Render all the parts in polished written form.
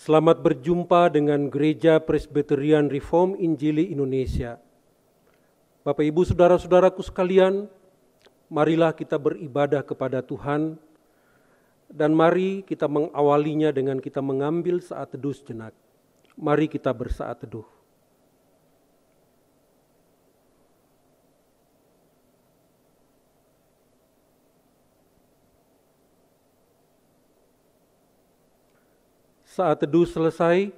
Selamat berjumpa dengan Gereja Presbyterian Reform Injili Indonesia. Bapak Ibu Saudara-saudaraku sekalian, marilah kita beribadah kepada Tuhan dan mari kita mengawalinya dengan kita mengambil saat teduh sejenak. Mari kita bersaat teduh. Saat teduh selesai,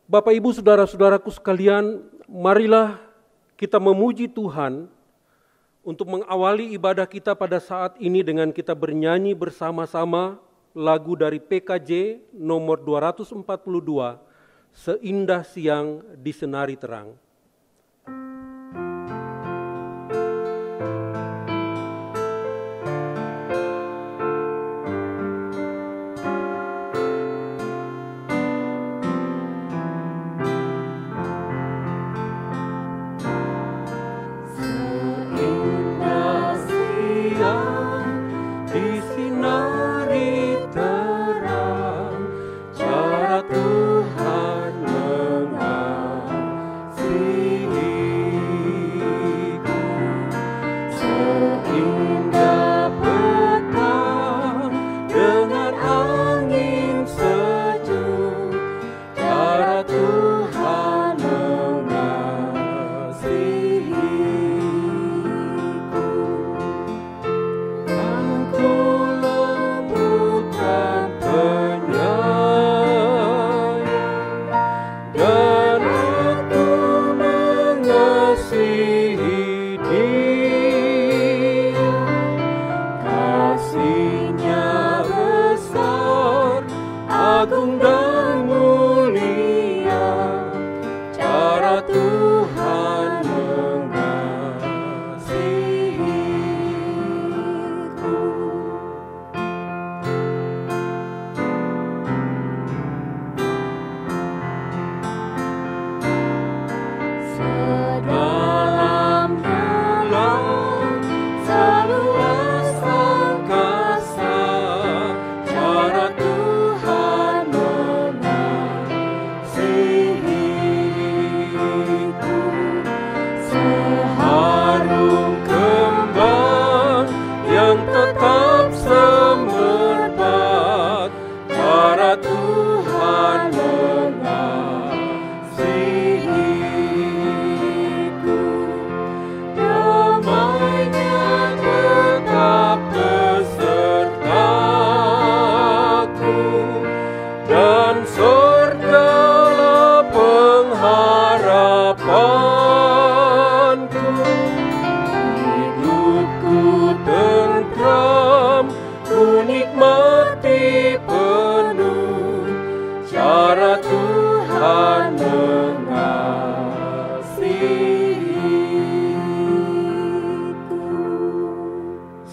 Bapak Ibu Saudara-saudaraku sekalian, marilah kita memuji Tuhan untuk mengawali ibadah kita pada saat ini dengan kita bernyanyi bersama-sama lagu dari PKJ nomor 242, Seindah Siang Disenari Terang.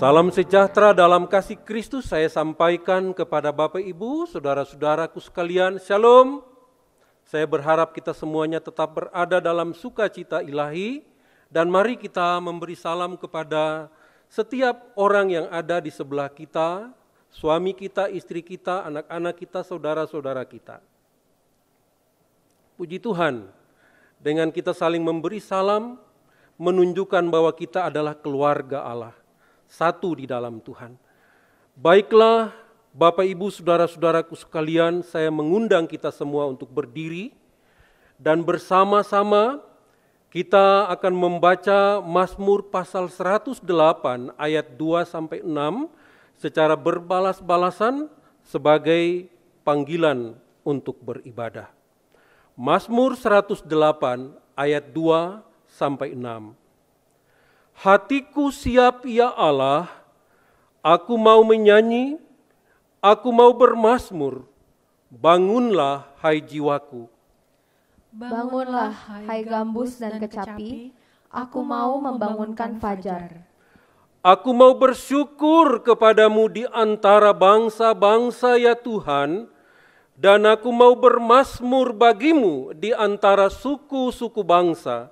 Salam sejahtera dalam kasih Kristus saya sampaikan kepada Bapak Ibu, saudara-saudaraku sekalian, Shalom. Saya berharap kita semuanya tetap berada dalam sukacita ilahi dan mari kita memberi salam kepada setiap orang yang ada di sebelah kita, suami kita, istri kita, anak-anak kita, saudara-saudara kita. Puji Tuhan, dengan kita saling memberi salam, menunjukkan bahwa kita adalah keluarga Allah. Satu di dalam Tuhan. Baiklah Bapak Ibu Saudara-saudaraku sekalian, saya mengundang kita semua untuk berdiri dan bersama-sama kita akan membaca Mazmur pasal 108 ayat 2-6 secara berbalas-balasan sebagai panggilan untuk beribadah. Mazmur 108 ayat 2-6. Hatiku siap ya Allah, aku mau menyanyi, aku mau bermazmur, bangunlah hai jiwaku. Bangunlah hai gambus dan kecapi, aku mau membangunkan fajar. Aku mau bersyukur kepadamu di antara bangsa-bangsa ya Tuhan, dan aku mau bermazmur bagimu di antara suku-suku bangsa.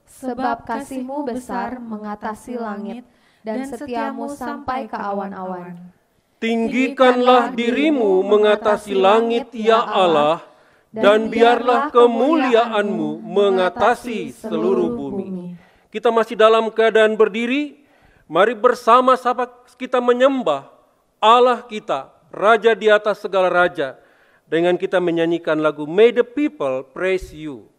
Sebab kasih-Mu besar mengatasi langit, dan setia-Mu sampai ke awan-awan. Tinggikanlah dirimu mengatasi langit, ya Allah, dan biarlah kemuliaan-Mu mengatasi seluruh bumi. Kita masih dalam keadaan berdiri, mari bersama-sama kita menyembah Allah kita, Raja di atas segala raja, dengan kita menyanyikan lagu May the People Praise You.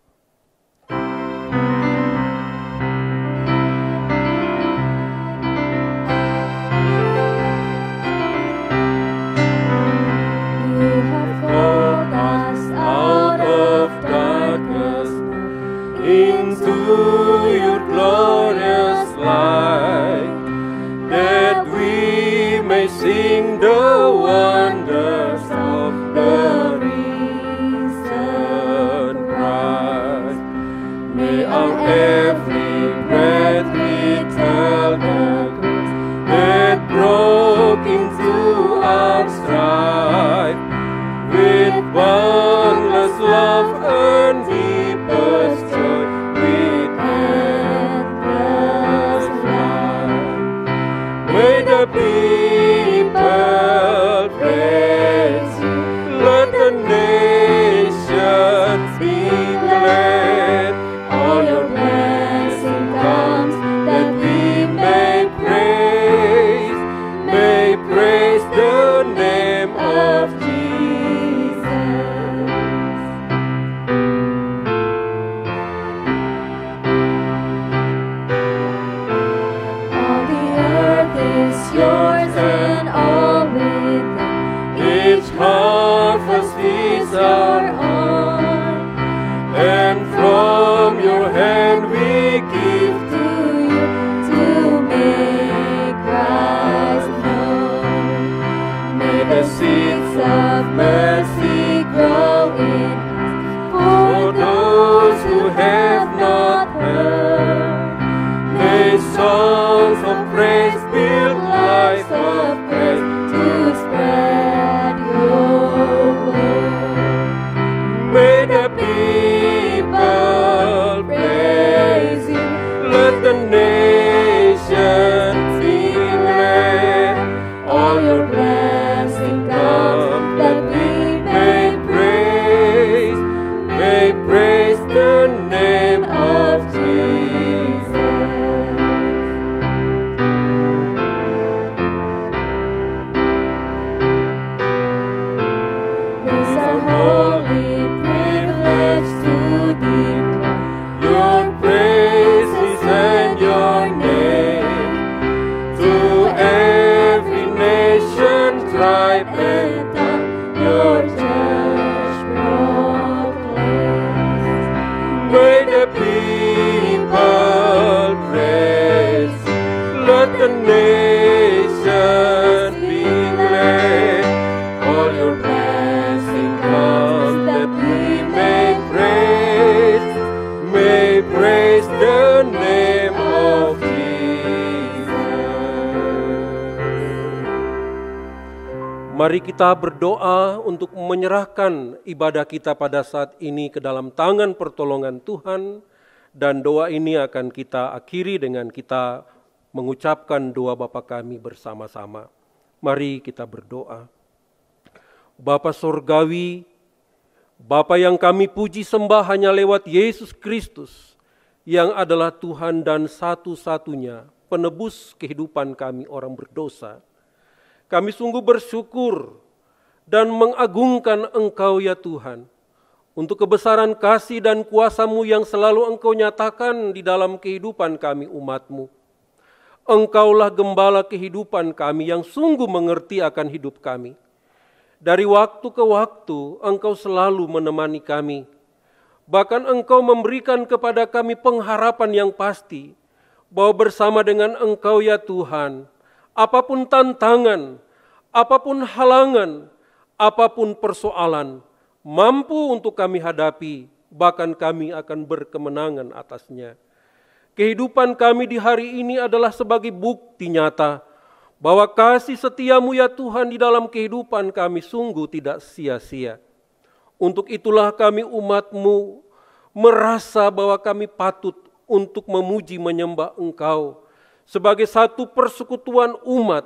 Into your glorious light, that we may sing the wonders of the risen Christ. May our every breath retell the grace that broke into our strife, with boundless love and deepest joy. May the people praise you, let the nations be glad. All your blessing comes that we may praise the name of Jesus. All the earth is yours and all within, each harvest is our own, and from your hand we give to you to make Christ known. May the seeds of mercy grow in us for those who have not heard. May songs of praise build lives of praise to spread your word. May the people praise you, let the nations be glad. All your blessing comes that we may praise the name of Jesus. It's a holy privilege to declare your praises and your name to every nation, tribe, and tongue. Your church proclaims. May the people praise you, let the nations be glad. All your blessing comes that we may praise the name of Jesus. Mari kita berdoa untuk menyerahkan ibadah kita pada saat ini ke dalam tangan pertolongan Tuhan, dan doa ini akan kita akhiri dengan kita mengucapkan doa Bapa kami bersama-sama. Mari kita berdoa. Bapa Sorgawi, Bapa yang kami puji sembah hanya lewat Yesus Kristus, yang adalah Tuhan dan satu-satunya penebus kehidupan kami orang berdosa. Kami sungguh bersyukur dan mengagungkan Engkau ya Tuhan, untuk kebesaran kasih dan kuasa-Mu yang selalu Engkau nyatakan di dalam kehidupan kami umat-Mu. Engkaulah gembala kehidupan kami yang sungguh mengerti akan hidup kami. Dari waktu ke waktu Engkau selalu menemani kami. Bahkan Engkau memberikan kepada kami pengharapan yang pasti, bahwa bersama dengan Engkau ya Tuhan, apapun tantangan, apapun halangan, apapun persoalan, mampu untuk kami hadapi, bahkan kami akan berkemenangan atasnya. Kehidupan kami di hari ini adalah sebagai bukti nyata bahwa kasih setia-Mu ya Tuhan di dalam kehidupan kami sungguh tidak sia-sia. Untuk itulah kami umat-Mu merasa bahwa kami patut untuk memuji menyembah Engkau sebagai satu persekutuan umat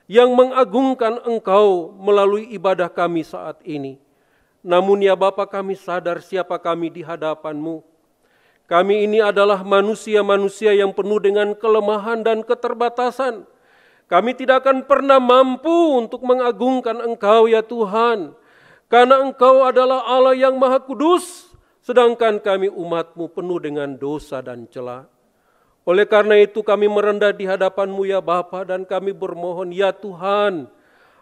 yang mengagungkan Engkau melalui ibadah kami saat ini. Namun ya Bapa, kami sadar siapa kami di hadapan-Mu. Kami ini adalah manusia-manusia yang penuh dengan kelemahan dan keterbatasan. Kami tidak akan pernah mampu untuk mengagungkan Engkau ya Tuhan. Karena Engkau adalah Allah yang Maha Kudus, sedangkan kami umat-Mu penuh dengan dosa dan celah. Oleh karena itu kami merendah di hadapan-Mu ya Bapa, dan kami bermohon ya Tuhan,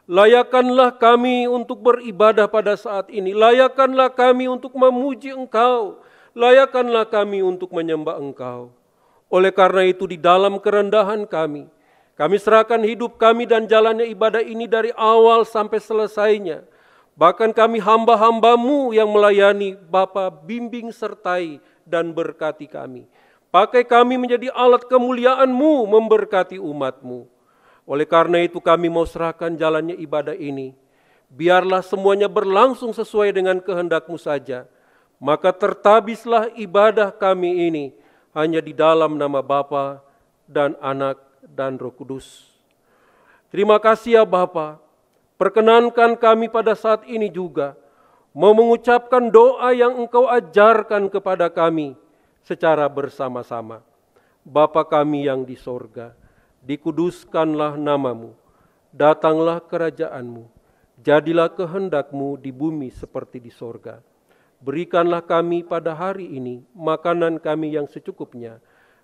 layakanlah kami untuk beribadah pada saat ini. Layakanlah kami untuk memuji Engkau. Layakanlah kami untuk menyembah Engkau. Oleh karena itu di dalam kerendahan kami serahkan hidup kami dan jalannya ibadah ini dari awal sampai selesainya. Bahkan kami hamba-hamba-Mu yang melayani, Bapa, bimbing sertai dan berkati kami. Pakai kami menjadi alat kemuliaan-Mu memberkati umat-Mu. Oleh karena itu kami mau serahkan jalannya ibadah ini. Biarlah semuanya berlangsung sesuai dengan kehendak-Mu saja. Maka tertabislah ibadah kami ini hanya di dalam nama Bapa dan Anak dan Roh Kudus. Terima kasih ya Bapa. Perkenankan kami pada saat ini juga mau mengucapkan doa yang Engkau ajarkan kepada kami secara bersama-sama. Bapa kami yang di sorga, dikuduskanlah nama-Mu, datanglah kerajaan-Mu, jadilah kehendak-Mu di bumi seperti di sorga. Berikanlah kami pada hari ini makanan kami yang secukupnya,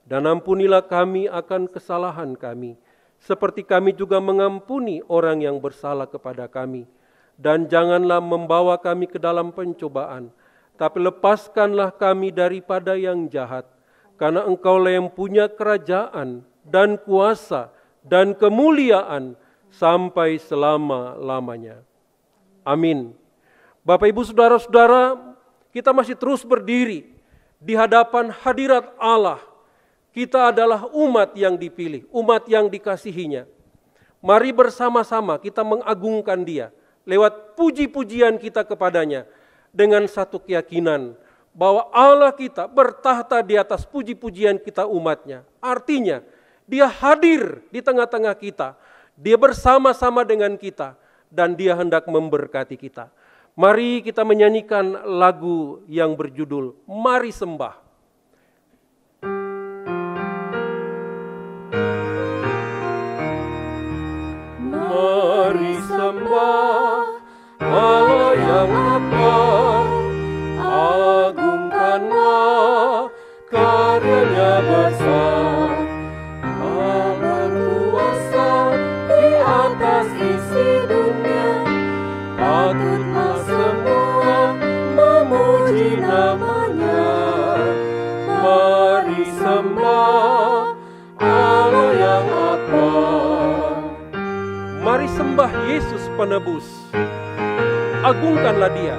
dan ampunilah kami akan kesalahan kami, seperti kami juga mengampuni orang yang bersalah kepada kami. Dan janganlah membawa kami ke dalam pencobaan, tapi lepaskanlah kami daripada yang jahat, karena Engkaulah yang punya kerajaan dan kuasa dan kemuliaan sampai selama-lamanya. Amin. Bapak, Ibu, Saudara-saudara, kita masih terus berdiri di hadapan hadirat Allah. Kita adalah umat yang dipilih, umat yang dikasihinya. Mari bersama-sama kita mengagungkan Dia lewat puji-pujian kita kepadanya dengan satu keyakinan bahwa Allah kita bertahta di atas puji-pujian kita umatnya. Artinya Dia hadir di tengah-tengah kita, Dia bersama-sama dengan kita, dan Dia hendak memberkati kita. Mari kita menyanyikan lagu yang berjudul Mari Sembah. Mari sembah Allah yang akbar, agungkanlah karyanya besar. Allah kuasa di atas isi dunia, patutlah semua memuji namanya. Mari sembah Allah yang akbar. Mari sembah Yesus penebus, agungkanlah Dia.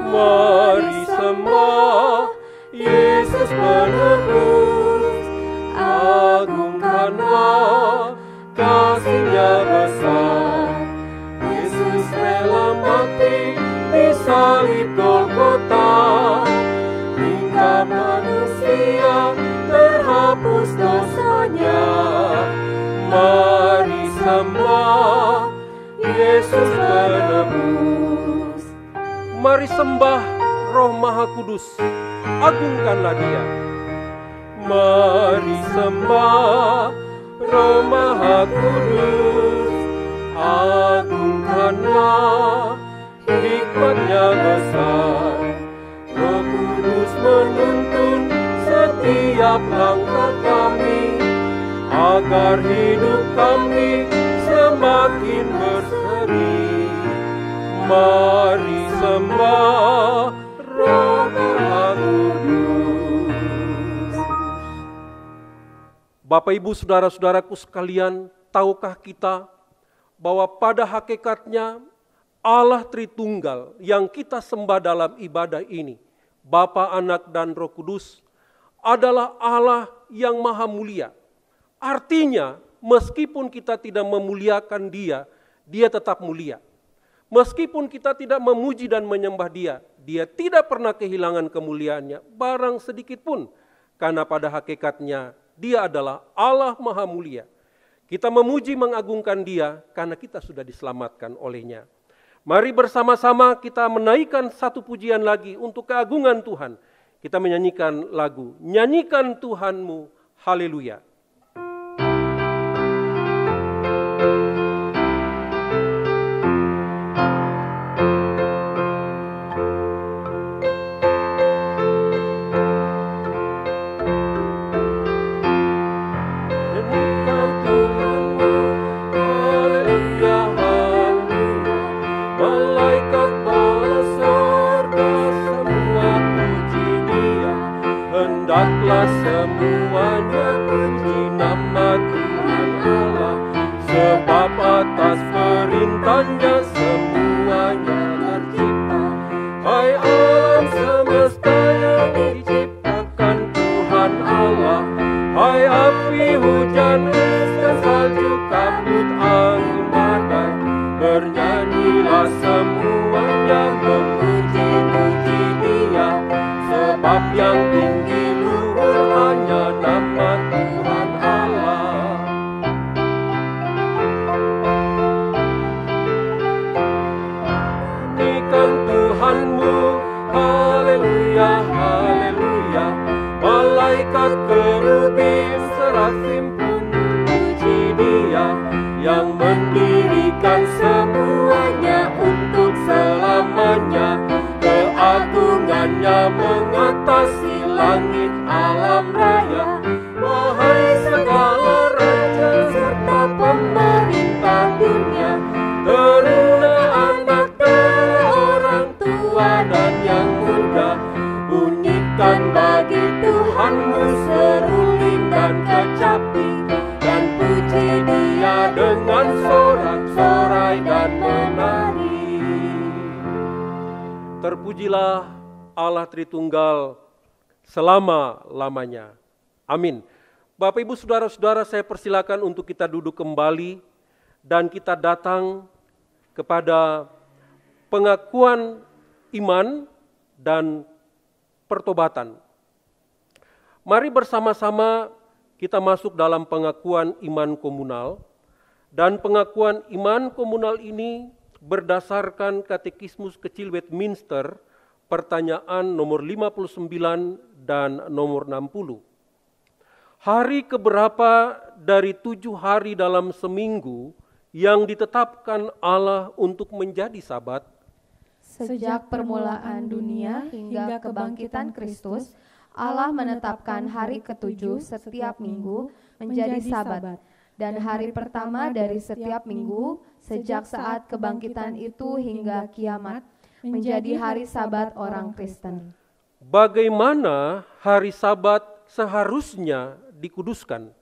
Mari sembah Yesus penebus, agungkanlah kasih-Nya besar. Yesus rela mati di salib Golgota, hingga manusia terhapus dosanya. Mari sembah Yesus penebus. Mari sembah Roh Maha Kudus, agungkanlah Dia. Mari sembah Roh Maha Kudus, agungkanlah hikmat-Nya besar. Roh Kudus menuntun setiap langkah kami, agar hidup kami semakin berseri. Mari sembah Roh Maha Kudus. Bapak, Ibu, Saudara-saudaraku sekalian, tahukah kita bahwa pada hakikatnya Allah Tritunggal yang kita sembah dalam ibadah ini, Bapa, Anak, dan Roh Kudus, adalah Allah yang maha mulia. Artinya, meskipun kita tidak memuliakan Dia, Dia tetap mulia. Meskipun kita tidak memuji dan menyembah Dia, Dia tidak pernah kehilangan kemuliaannya, barang sedikit pun. Karena pada hakikatnya, Dia adalah Allah maha mulia. Kita memuji mengagungkan Dia karena kita sudah diselamatkan oleh-Nya. Mari bersama-sama kita menaikkan satu pujian lagi untuk keagungan Tuhan. Kita menyanyikan lagu, Nyanyikan Tuhanmu, Haleluya. Hendaklah semuanya puji nama Tuhan Allah, sebab atas perintahnya semuanya tercipta. Hai alam semesta yang diciptakan Tuhan Allah, hai api, hujan, es, dan salju, kabut, angin, badai, bernyanyilah semuanya memuji-muji Dia, sebab yang tinggi hanya nama Tuhan Allah. Nyanyikan Tuhanmu, haleluya, haleluya. Malaikat kerubim serafim pun puji Dia, yang mendirikan semuanya untuk selamanya. Keagungannya mengatasi langit alam raya. Wahai segala raja serta pemerintah dunia, teruna anak dan orang tua dan yang muda, bunyikan bagi Tuhanmu seruling dan kecapi, dan puji Dia dengan sorak-sorai dan menari. Terpujilah Allah Tritunggal selama-lamanya. Amin. Bapak, Ibu, Saudara-saudara, saya persilakan untuk kita duduk kembali dan kita datang kepada pengakuan iman dan pertobatan. Mari bersama-sama kita masuk dalam pengakuan iman komunal, dan pengakuan iman komunal ini berdasarkan Katekismus Kecil Westminster, pertanyaan nomor 59 dan nomor 60. Hari keberapa dari 7 hari dalam seminggu yang ditetapkan Allah untuk menjadi Sabat? Sejak permulaan dunia hingga kebangkitan Kristus, Allah menetapkan hari ke-7 setiap minggu menjadi Sabat, dan hari pertama dari setiap minggu sejak saat kebangkitan itu hingga kiamat menjadi hari Sabat orang Kristen. Bagaimana hari Sabat seharusnya dikuduskan?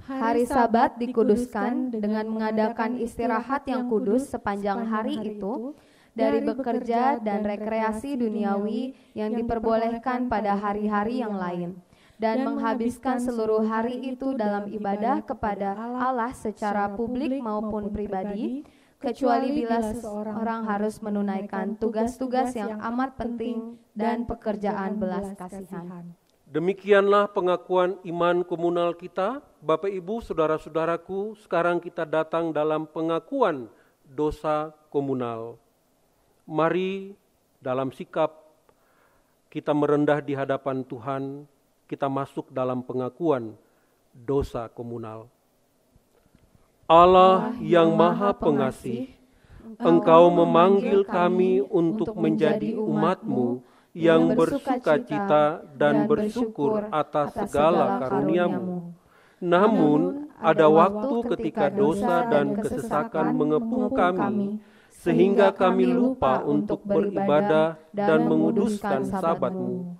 Hari Sabat dikuduskan dengan mengadakan istirahat yang kudus sepanjang hari itu dari bekerja dan rekreasi duniawi yang diperbolehkan pada hari-hari yang lain, dan menghabiskan seluruh hari itu dalam ibadah kepada Allah secara publik maupun pribadi, kecuali bila seseorang harus menunaikan tugas-tugas yang amat penting dan pekerjaan belas kasihan. Demikianlah pengakuan iman komunal kita. Bapak, Ibu, Saudara-saudaraku, sekarang kita datang dalam pengakuan dosa komunal. Mari dalam sikap kita merendah di hadapan Tuhan, kita masuk dalam pengakuan dosa komunal. Allah yang Maha Pengasih, Engkau memanggil kami untuk menjadi umat-Mu yang bersukacita dan bersyukur atas segala karunia-Mu. Namun, ada waktu ketika dosa dan kesesakan mengepung kami, sehingga kami lupa untuk beribadah dan menguduskan Sabat-Mu.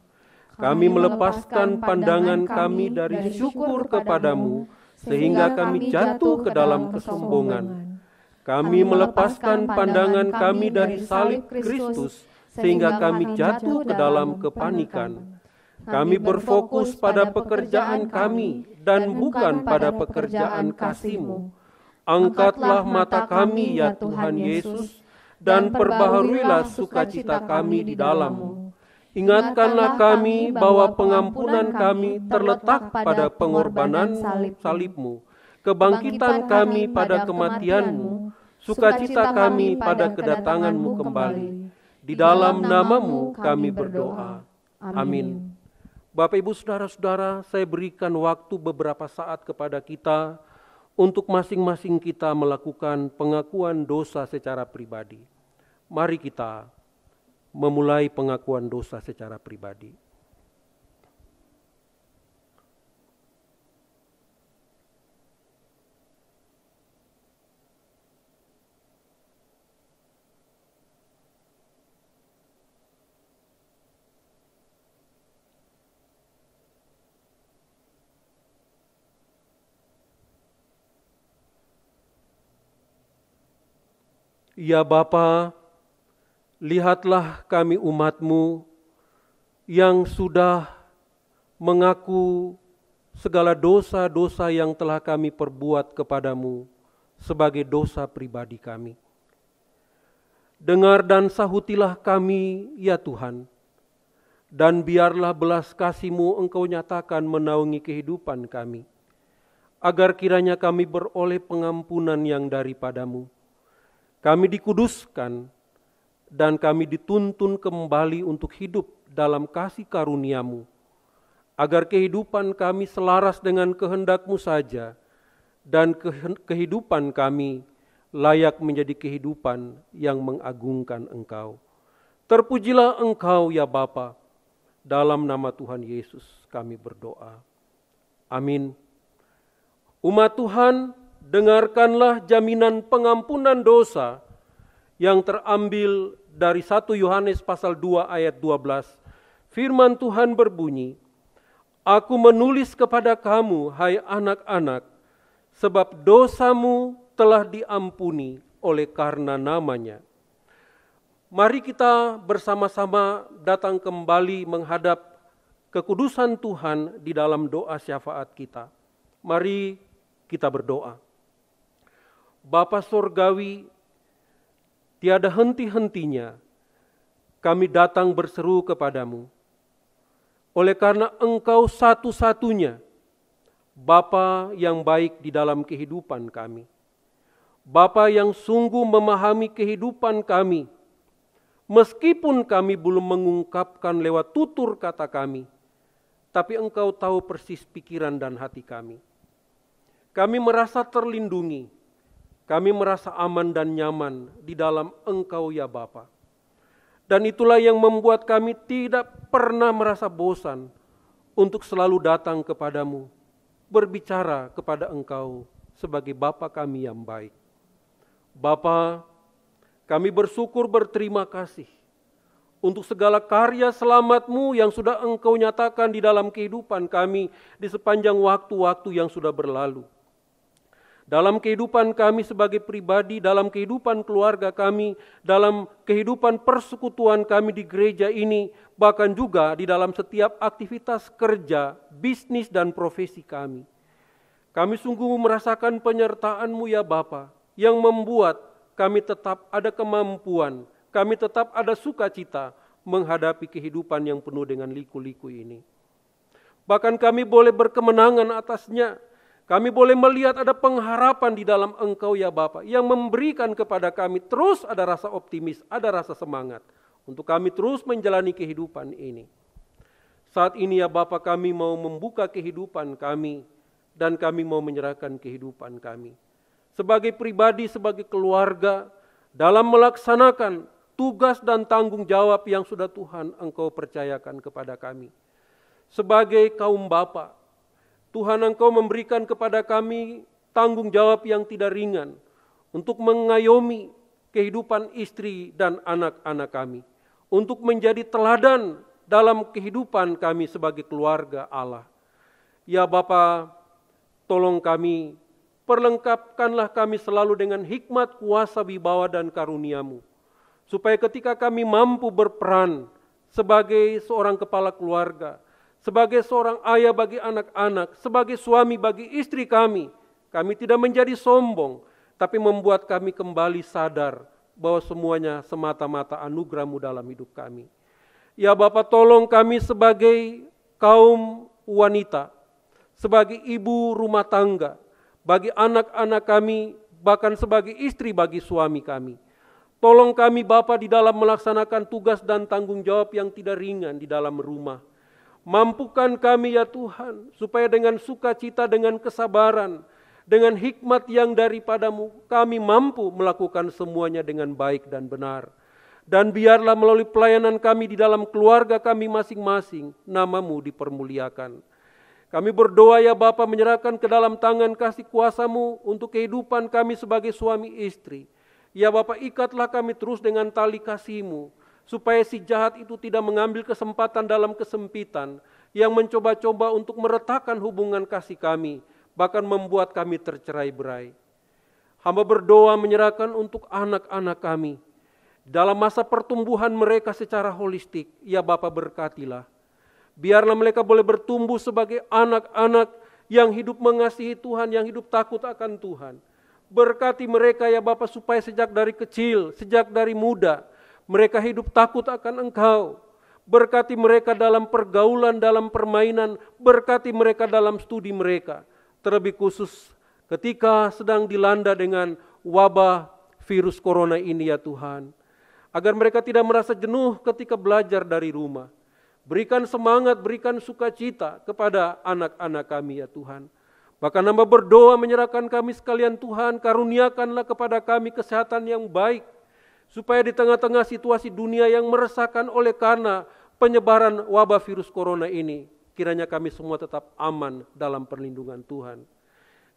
Kami melepaskan pandangan kami dari syukur kepadamu, sehingga kami jatuh ke dalam kesombongan. Kami melepaskan pandangan kami dari salib Kristus, sehingga kami jatuh ke dalam kepanikan. Kami berfokus pada pekerjaan kami dan bukan pada pekerjaan kasih-Mu. Angkatlah mata kami, ya Tuhan Yesus, dan perbaharuilah sukacita kami di dalam-Mu. Ingatkanlah kami bahwa pengampunan kami terletak pada pengorbanan salib-Mu. kebangkitan kami pada kematian-Mu, sukacita kami pada kedatangan-Mu kembali. Di dalam nama-Mu kami berdoa. Amin. Bapak, Ibu, Saudara-saudara, saya berikan waktu beberapa saat kepada kita untuk masing-masing kita melakukan pengakuan dosa secara pribadi. Mari kita memulai pengakuan dosa secara pribadi. Ya Bapa, lihatlah kami umat-Mu yang sudah mengaku segala dosa-dosa yang telah kami perbuat kepadamu sebagai dosa pribadi kami. Dengar dan sahutilah kami, ya Tuhan, dan biarlah belas kasih-Mu Engkau nyatakan menaungi kehidupan kami, agar kiranya kami beroleh pengampunan yang daripada-Mu. Kami dikuduskan dan kami dituntun kembali untuk hidup dalam kasih karunia-Mu, agar kehidupan kami selaras dengan kehendak-Mu saja, dan kehidupan kami layak menjadi kehidupan yang mengagungkan Engkau. Terpujilah Engkau ya Bapa, dalam nama Tuhan Yesus kami berdoa. Amin. Umat Tuhan, dengarkanlah jaminan pengampunan dosa yang terambil dari 1 Yohanes pasal 2 ayat 12. Firman Tuhan berbunyi, Aku menulis kepada kamu, hai anak-anak, sebab dosamu telah diampuni oleh karena namanya. Mari kita bersama-sama datang kembali menghadap kekudusan Tuhan di dalam doa syafaat kita. Mari kita berdoa. Bapa Surgawi, tiada henti-hentinya kami datang berseru kepadamu. Oleh karena Engkau satu-satunya Bapa yang baik di dalam kehidupan kami. Bapa yang sungguh memahami kehidupan kami. Meskipun kami belum mengungkapkan lewat tutur kata kami, tapi Engkau tahu persis pikiran dan hati kami. Kami merasa terlindungi. Kami merasa aman dan nyaman di dalam Engkau ya Bapa. Dan itulah yang membuat kami tidak pernah merasa bosan untuk selalu datang kepadamu, berbicara kepada Engkau sebagai Bapa kami yang baik. Bapa, kami bersyukur berterima kasih untuk segala karya selamat-Mu yang sudah Engkau nyatakan di dalam kehidupan kami di sepanjang waktu-waktu yang sudah berlalu. Dalam kehidupan kami sebagai pribadi, dalam kehidupan keluarga kami, dalam kehidupan persekutuan kami di gereja ini, bahkan juga di dalam setiap aktivitas kerja, bisnis dan profesi kami. Kami sungguh merasakan penyertaan-Mu ya Bapa, yang membuat kami tetap ada kemampuan, kami tetap ada sukacita menghadapi kehidupan yang penuh dengan liku-liku ini. Bahkan kami boleh berkemenangan atasnya. Kami boleh melihat ada pengharapan di dalam Engkau ya Bapa, yang memberikan kepada kami terus ada rasa optimis, ada rasa semangat untuk kami terus menjalani kehidupan ini. Saat ini ya Bapa, kami mau membuka kehidupan kami dan kami mau menyerahkan kehidupan kami. Sebagai pribadi, sebagai keluarga, dalam melaksanakan tugas dan tanggung jawab yang sudah Tuhan Engkau percayakan kepada kami. Sebagai kaum bapa, Tuhan Engkau memberikan kepada kami tanggung jawab yang tidak ringan untuk mengayomi kehidupan istri dan anak-anak kami, untuk menjadi teladan dalam kehidupan kami sebagai keluarga Allah. Ya Bapa, tolong kami, perlengkapkanlah kami selalu dengan hikmat, kuasa, wibawa dan karunia-Mu, supaya ketika kami mampu berperan sebagai seorang kepala keluarga, sebagai seorang ayah bagi anak-anak, sebagai suami bagi istri kami tidak menjadi sombong, tapi membuat kami kembali sadar bahwa semuanya semata-mata anugerah-Mu dalam hidup kami. Ya Bapa, tolong kami sebagai kaum wanita, sebagai ibu rumah tangga, bagi anak-anak kami, bahkan sebagai istri bagi suami kami. Tolong kami Bapa di dalam melaksanakan tugas dan tanggung jawab yang tidak ringan di dalam rumah. Mampukan kami ya Tuhan, supaya dengan sukacita, dengan kesabaran, dengan hikmat yang daripadamu, kami mampu melakukan semuanya dengan baik dan benar. Dan biarlah melalui pelayanan kami di dalam keluarga kami masing-masing, nama-Mu dipermuliakan. Kami berdoa ya Bapa, menyerahkan ke dalam tangan kasih kuasa-Mu untuk kehidupan kami sebagai suami istri. Ya Bapa, ikatlah kami terus dengan tali kasih-Mu, supaya si jahat itu tidak mengambil kesempatan dalam kesempitan, yang mencoba-coba untuk meretakkan hubungan kasih kami, bahkan membuat kami tercerai-berai. Hamba berdoa menyerahkan untuk anak-anak kami, dalam masa pertumbuhan mereka secara holistik, ya Bapa berkatilah. Biarlah mereka boleh bertumbuh sebagai anak-anak yang hidup mengasihi Tuhan, yang hidup takut akan Tuhan. Berkati mereka ya Bapa, supaya sejak dari kecil, sejak dari muda, mereka hidup takut akan Engkau. Berkati mereka dalam pergaulan, dalam permainan, berkati mereka dalam studi mereka. Terlebih khusus ketika sedang dilanda dengan wabah virus corona ini ya Tuhan. Agar mereka tidak merasa jenuh ketika belajar dari rumah. Berikan semangat, berikan sukacita kepada anak-anak kami ya Tuhan. Bahkan hamba berdoa menyerahkan kami sekalian Tuhan, karuniakanlah kepada kami kesehatan yang baik, supaya di tengah-tengah situasi dunia yang meresahkan oleh karena penyebaran wabah virus corona ini, kiranya kami semua tetap aman dalam perlindungan Tuhan.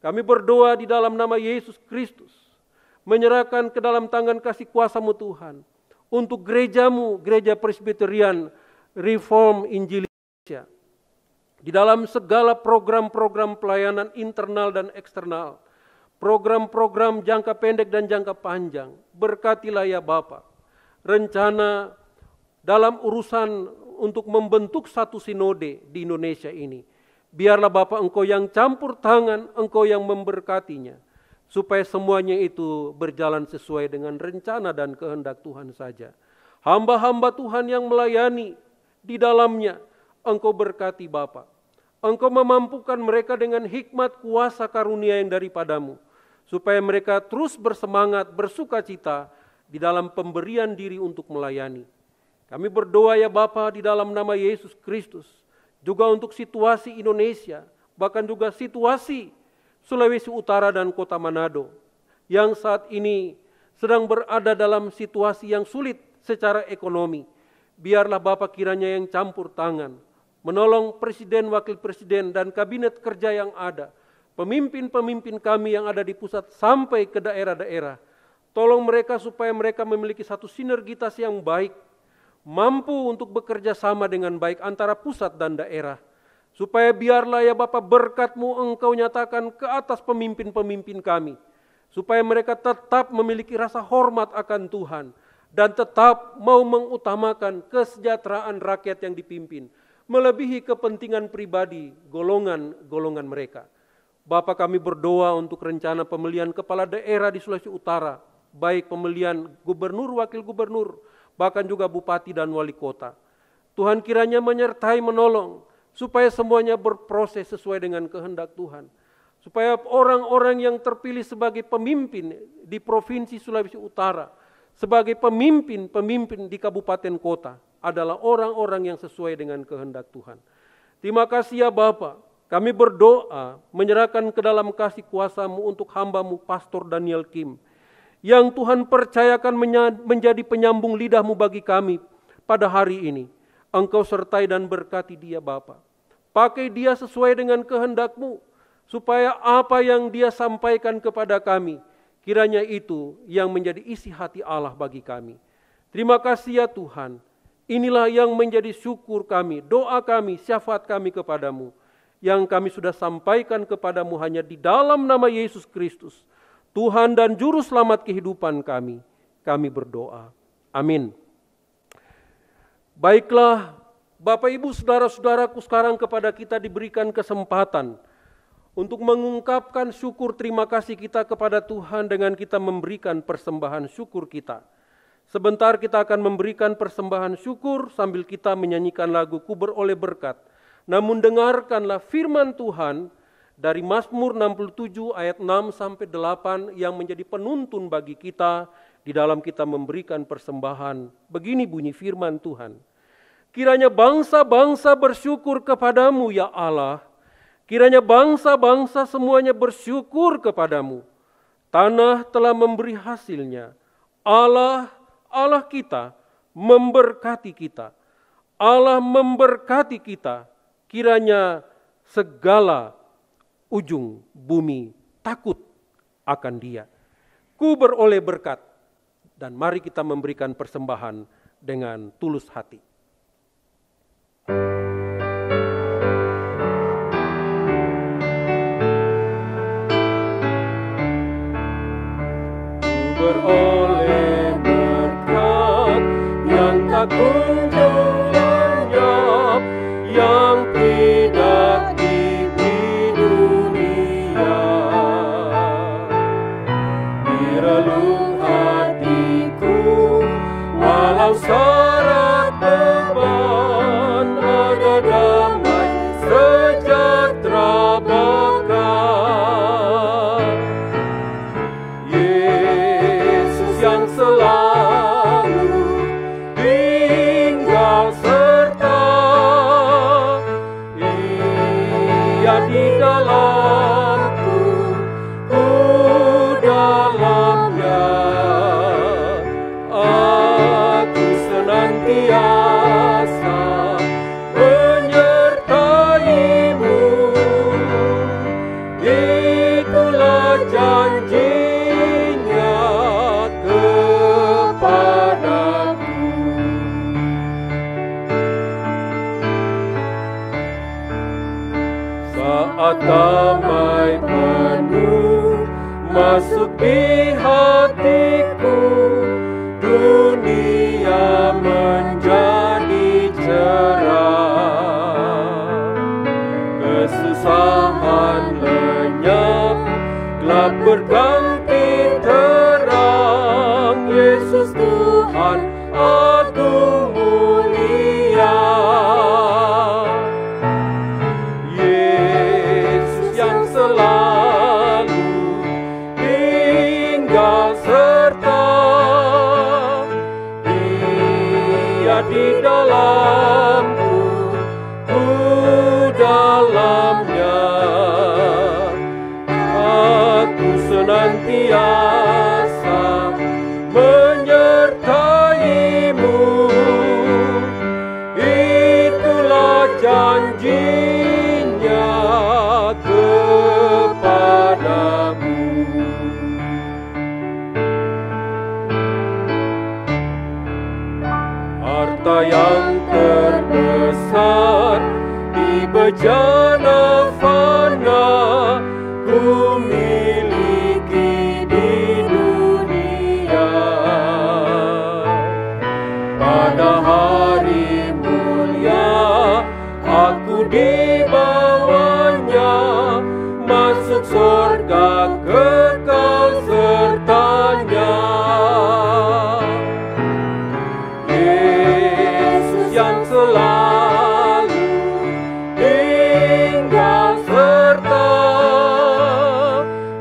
Kami berdoa di dalam nama Yesus Kristus, menyerahkan ke dalam tangan kasih kuasa-Mu Tuhan, untuk gereja-Mu, Gereja Presbyterian Reform Injil Indonesia, di dalam segala program-program pelayanan internal dan eksternal, program-program jangka pendek dan jangka panjang, berkatilah ya Bapa. Rencana dalam urusan untuk membentuk satu sinode di Indonesia ini, biarlah Bapa Engkau yang campur tangan, Engkau yang memberkatinya, supaya semuanya itu berjalan sesuai dengan rencana dan kehendak Tuhan saja. Hamba-hamba Tuhan yang melayani di dalamnya, Engkau berkati Bapa. Engkau memampukan mereka dengan hikmat kuasa karunia yang daripada-Mu, supaya mereka terus bersemangat, bersukacita di dalam pemberian diri untuk melayani. Kami berdoa ya Bapa di dalam nama Yesus Kristus, juga untuk situasi Indonesia, bahkan juga situasi Sulawesi Utara dan Kota Manado, yang saat ini sedang berada dalam situasi yang sulit secara ekonomi. Biarlah Bapa kiranya yang campur tangan, menolong Presiden, Wakil Presiden, dan Kabinet Kerja yang ada, pemimpin-pemimpin kami yang ada di pusat sampai ke daerah-daerah. Tolong mereka supaya mereka memiliki satu sinergitas yang baik, mampu untuk bekerja sama dengan baik antara pusat dan daerah. Supaya biarlah ya Bapa berkat-Mu Engkau nyatakan ke atas pemimpin-pemimpin kami, supaya mereka tetap memiliki rasa hormat akan Tuhan, dan tetap mau mengutamakan kesejahteraan rakyat yang dipimpin, melebihi kepentingan pribadi golongan-golongan mereka. Bapa, kami berdoa untuk rencana pemilihan kepala daerah di Sulawesi Utara, baik pemilihan gubernur, wakil gubernur, bahkan juga bupati dan wali kota. Tuhan kiranya menyertai, menolong, supaya semuanya berproses sesuai dengan kehendak Tuhan. Supaya orang-orang yang terpilih sebagai pemimpin di Provinsi Sulawesi Utara, sebagai pemimpin di kabupaten kota, adalah orang-orang yang sesuai dengan kehendak Tuhan. Terima kasih ya Bapa, kami berdoa menyerahkan ke dalam kasih kuasa-Mu untuk hamba-Mu Pastor Daniel Kim, yang Tuhan percayakan menjadi penyambung lidah-Mu bagi kami pada hari ini. Engkau sertai dan berkati dia Bapa. Pakai dia sesuai dengan kehendak-Mu, supaya apa yang dia sampaikan kepada kami, kiranya itu yang menjadi isi hati Allah bagi kami. Terima kasih ya Tuhan. Inilah yang menjadi syukur kami, doa kami, syafaat kami kepadamu, yang kami sudah sampaikan kepadamu hanya di dalam nama Yesus Kristus, Tuhan dan Juru Selamat kehidupan kami. Kami berdoa. Amin. Baiklah, Bapak Ibu Saudara-saudaraku, sekarang kepada kita diberikan kesempatan untuk mengungkapkan syukur terima kasih kita kepada Tuhan dengan kita memberikan persembahan syukur kita. Sebentar kita akan memberikan persembahan syukur sambil kita menyanyikan lagu Ku Beroleh Berkat. Namun dengarkanlah firman Tuhan dari Mazmur 67 ayat 6 sampai 8 yang menjadi penuntun bagi kita di dalam kita memberikan persembahan. Begini bunyi firman Tuhan. Kiranya bangsa-bangsa bersyukur kepadamu ya Allah. Kiranya bangsa-bangsa semuanya bersyukur kepadamu. Tanah telah memberi hasilnya. Allah kita memberkati kita. Allah memberkati kita. Kiranya segala ujung bumi takut akan Dia. Ku beroleh berkat, dan mari kita memberikan persembahan dengan tulus hati. Ku beroleh berkat yang tak kunjung lenyap, yang tidak relung hatiku, walau syarat beban, ada damai sejahtera bakal. Yesus yang selalu tinggal serta, Ia di dalamku, ku dalamnya. Aku senantiasa menyertaimu, itulah janjinya kepadaku. Saat damai penuh masuk di hatiku, dunia menjadi cerah. Kesusahan lenyap, gelap berganti terang. Yesus Tuhan agung mulia. Yesus yang selalu tinggal serta, Dia di dalamku, ku dalamnya. Aku senantiasa menyertaimu, itulah janjinya kepadamu. Harta yang terbesar di bejana fana, ku miliki di dunia. Pada hari mulia aku dibawanya, masuk surga kekal sertanya. Yesus yang selalu tinggal serta,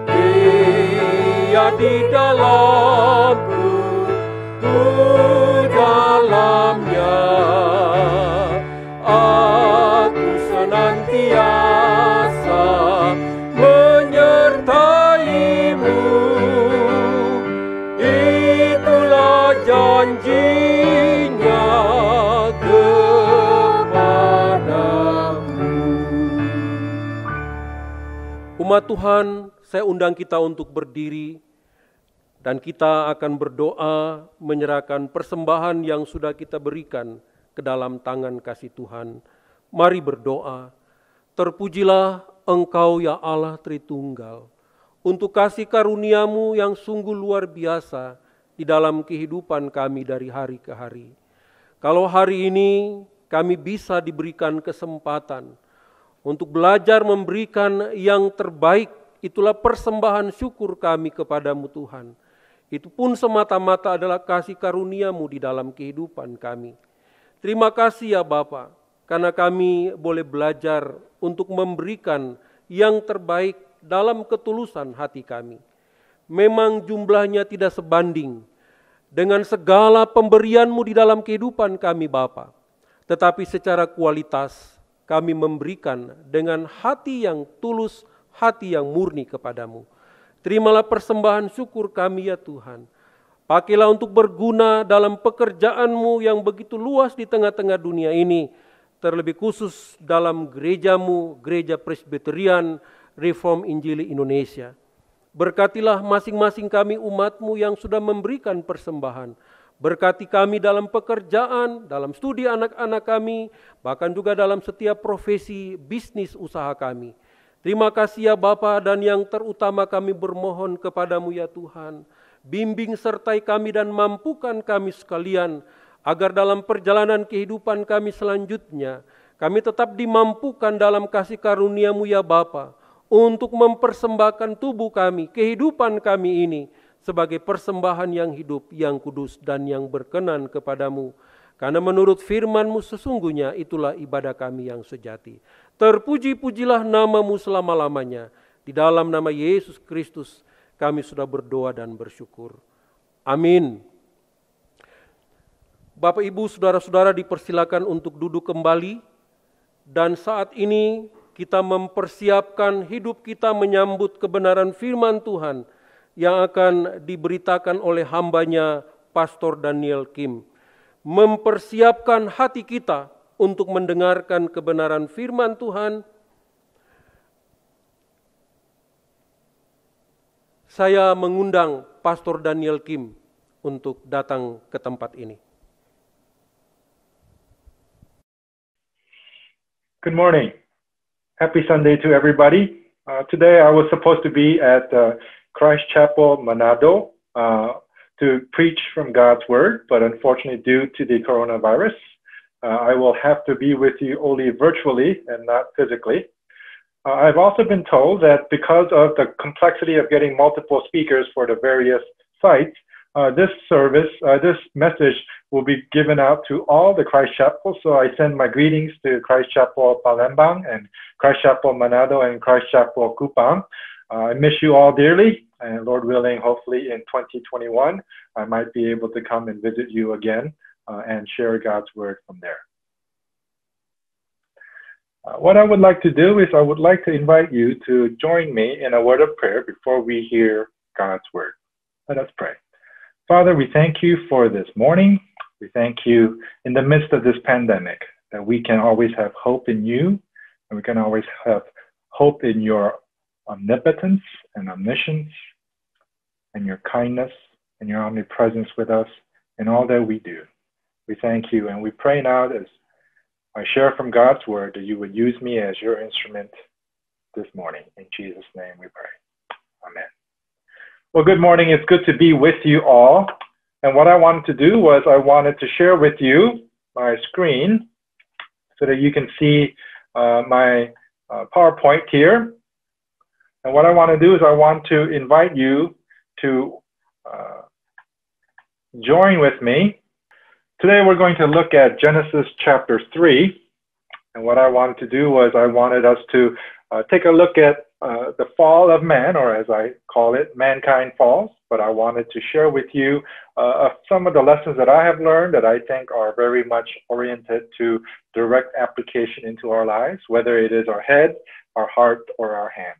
Dia di dalamku, ku dalamnya. Aku senantiasa menyertaimu, itulah janjinya kepadaku. Umat Tuhan, saya undang kita untuk berdiri dan kita akan berdoa menyerahkan persembahan yang sudah kita berikan ke dalam tangan kasih Tuhan. Mari berdoa. Terpujilah Engkau ya Allah Tritunggal, untuk kasih karunia-Mu yang sungguh luar biasa di dalam kehidupan kami dari hari ke hari. Kalau hari ini kami bisa diberikan kesempatan untuk belajar memberikan yang terbaik, itulah persembahan syukur kami kepadamu Tuhan. Itu pun semata-mata adalah kasih karunia-Mu di dalam kehidupan kami. Terima kasih ya Bapa, karena kami boleh belajar untuk memberikan yang terbaik dalam ketulusan hati kami. Memang jumlahnya tidak sebanding dengan segala pemberian-Mu di dalam kehidupan kami Bapa. Tetapi secara kualitas kami memberikan dengan hati yang tulus, hati yang murni kepadamu. Terimalah persembahan syukur kami ya Tuhan. Pakailah untuk berguna dalam pekerjaan-Mu yang begitu luas di tengah-tengah dunia ini, terlebih khusus dalam gereja-Mu, Gereja Presbyterian Reform Injili Indonesia. Berkatilah masing-masing kami umat-Mu yang sudah memberikan persembahan. Berkati kami dalam pekerjaan, dalam studi anak-anak kami, bahkan juga dalam setiap profesi bisnis usaha kami. Terima kasih ya Bapa, dan yang terutama kami bermohon kepadamu ya Tuhan, bimbing sertai kami dan mampukan kami sekalian, agar dalam perjalanan kehidupan kami selanjutnya, kami tetap dimampukan dalam kasih karunia-Mu ya Bapa, untuk mempersembahkan tubuh kami, kehidupan kami ini, sebagai persembahan yang hidup, yang kudus, dan yang berkenan kepadamu. Karena menurut firman-Mu sesungguhnya itulah ibadah kami yang sejati. Terpuji-pujilah nama-Mu selama-lamanya. Di dalam nama Yesus Kristus kami sudah berdoa dan bersyukur. Amin. Bapak, Ibu, saudara-saudara dipersilakan untuk duduk kembali. Dan saat ini kita mempersiapkan hidup kita menyambut kebenaran firman Tuhan yang akan diberitakan oleh hambanya Pastor Daniel Kim. Mempersiapkan hati kita untuk mendengarkan kebenaran firman Tuhan. Saya mengundang Pastor Daniel Kim untuk datang ke tempat ini. Good morning. Happy Sunday to everybody. Today I was supposed to be at Christ Chapel, Manado, to preach from God's Word, but unfortunately due to the coronavirus, I will have to be with you only virtually and not physically. I've also been told that because of the complexity of getting multiple speakers for the various sites, this message will be given out to all the Christ Chapel. So I send my greetings to Christ Chapel Palembang and Christ Chapel Manado and Christ Chapel Kupang. I miss you all dearly, and Lord willing, hopefully in 2021, I might be able to come and visit you again and share God's Word from there. What I would like to do is I would like to invite you to join me in a word of prayer before we hear God's Word. Let us pray. Father, we thank you for this morning. We thank you in the midst of this pandemic that we can always have hope in you, and we can always have hope in your omnipotence and omniscience and your kindness and your omnipresence with us in all that we do. We thank you, and we pray now as I share from God's Word that you would use me as your instrument this morning. In Jesus' name we pray. Amen. Well, good morning. It's good to be with you all. And what I wanted to do was I wanted to share with you my screen so that you can see my PowerPoint here. And what I want to do is I want to invite you to join with me. Today we're going to look at Genesis chapter 3. And what I wanted to do was I wanted us to take a look at the fall of man, or as I call it, mankind falls. But I wanted to share with you some of the lessons that I have learned that I think are very much oriented to direct application into our lives, whether it is our head, our heart, or our hands.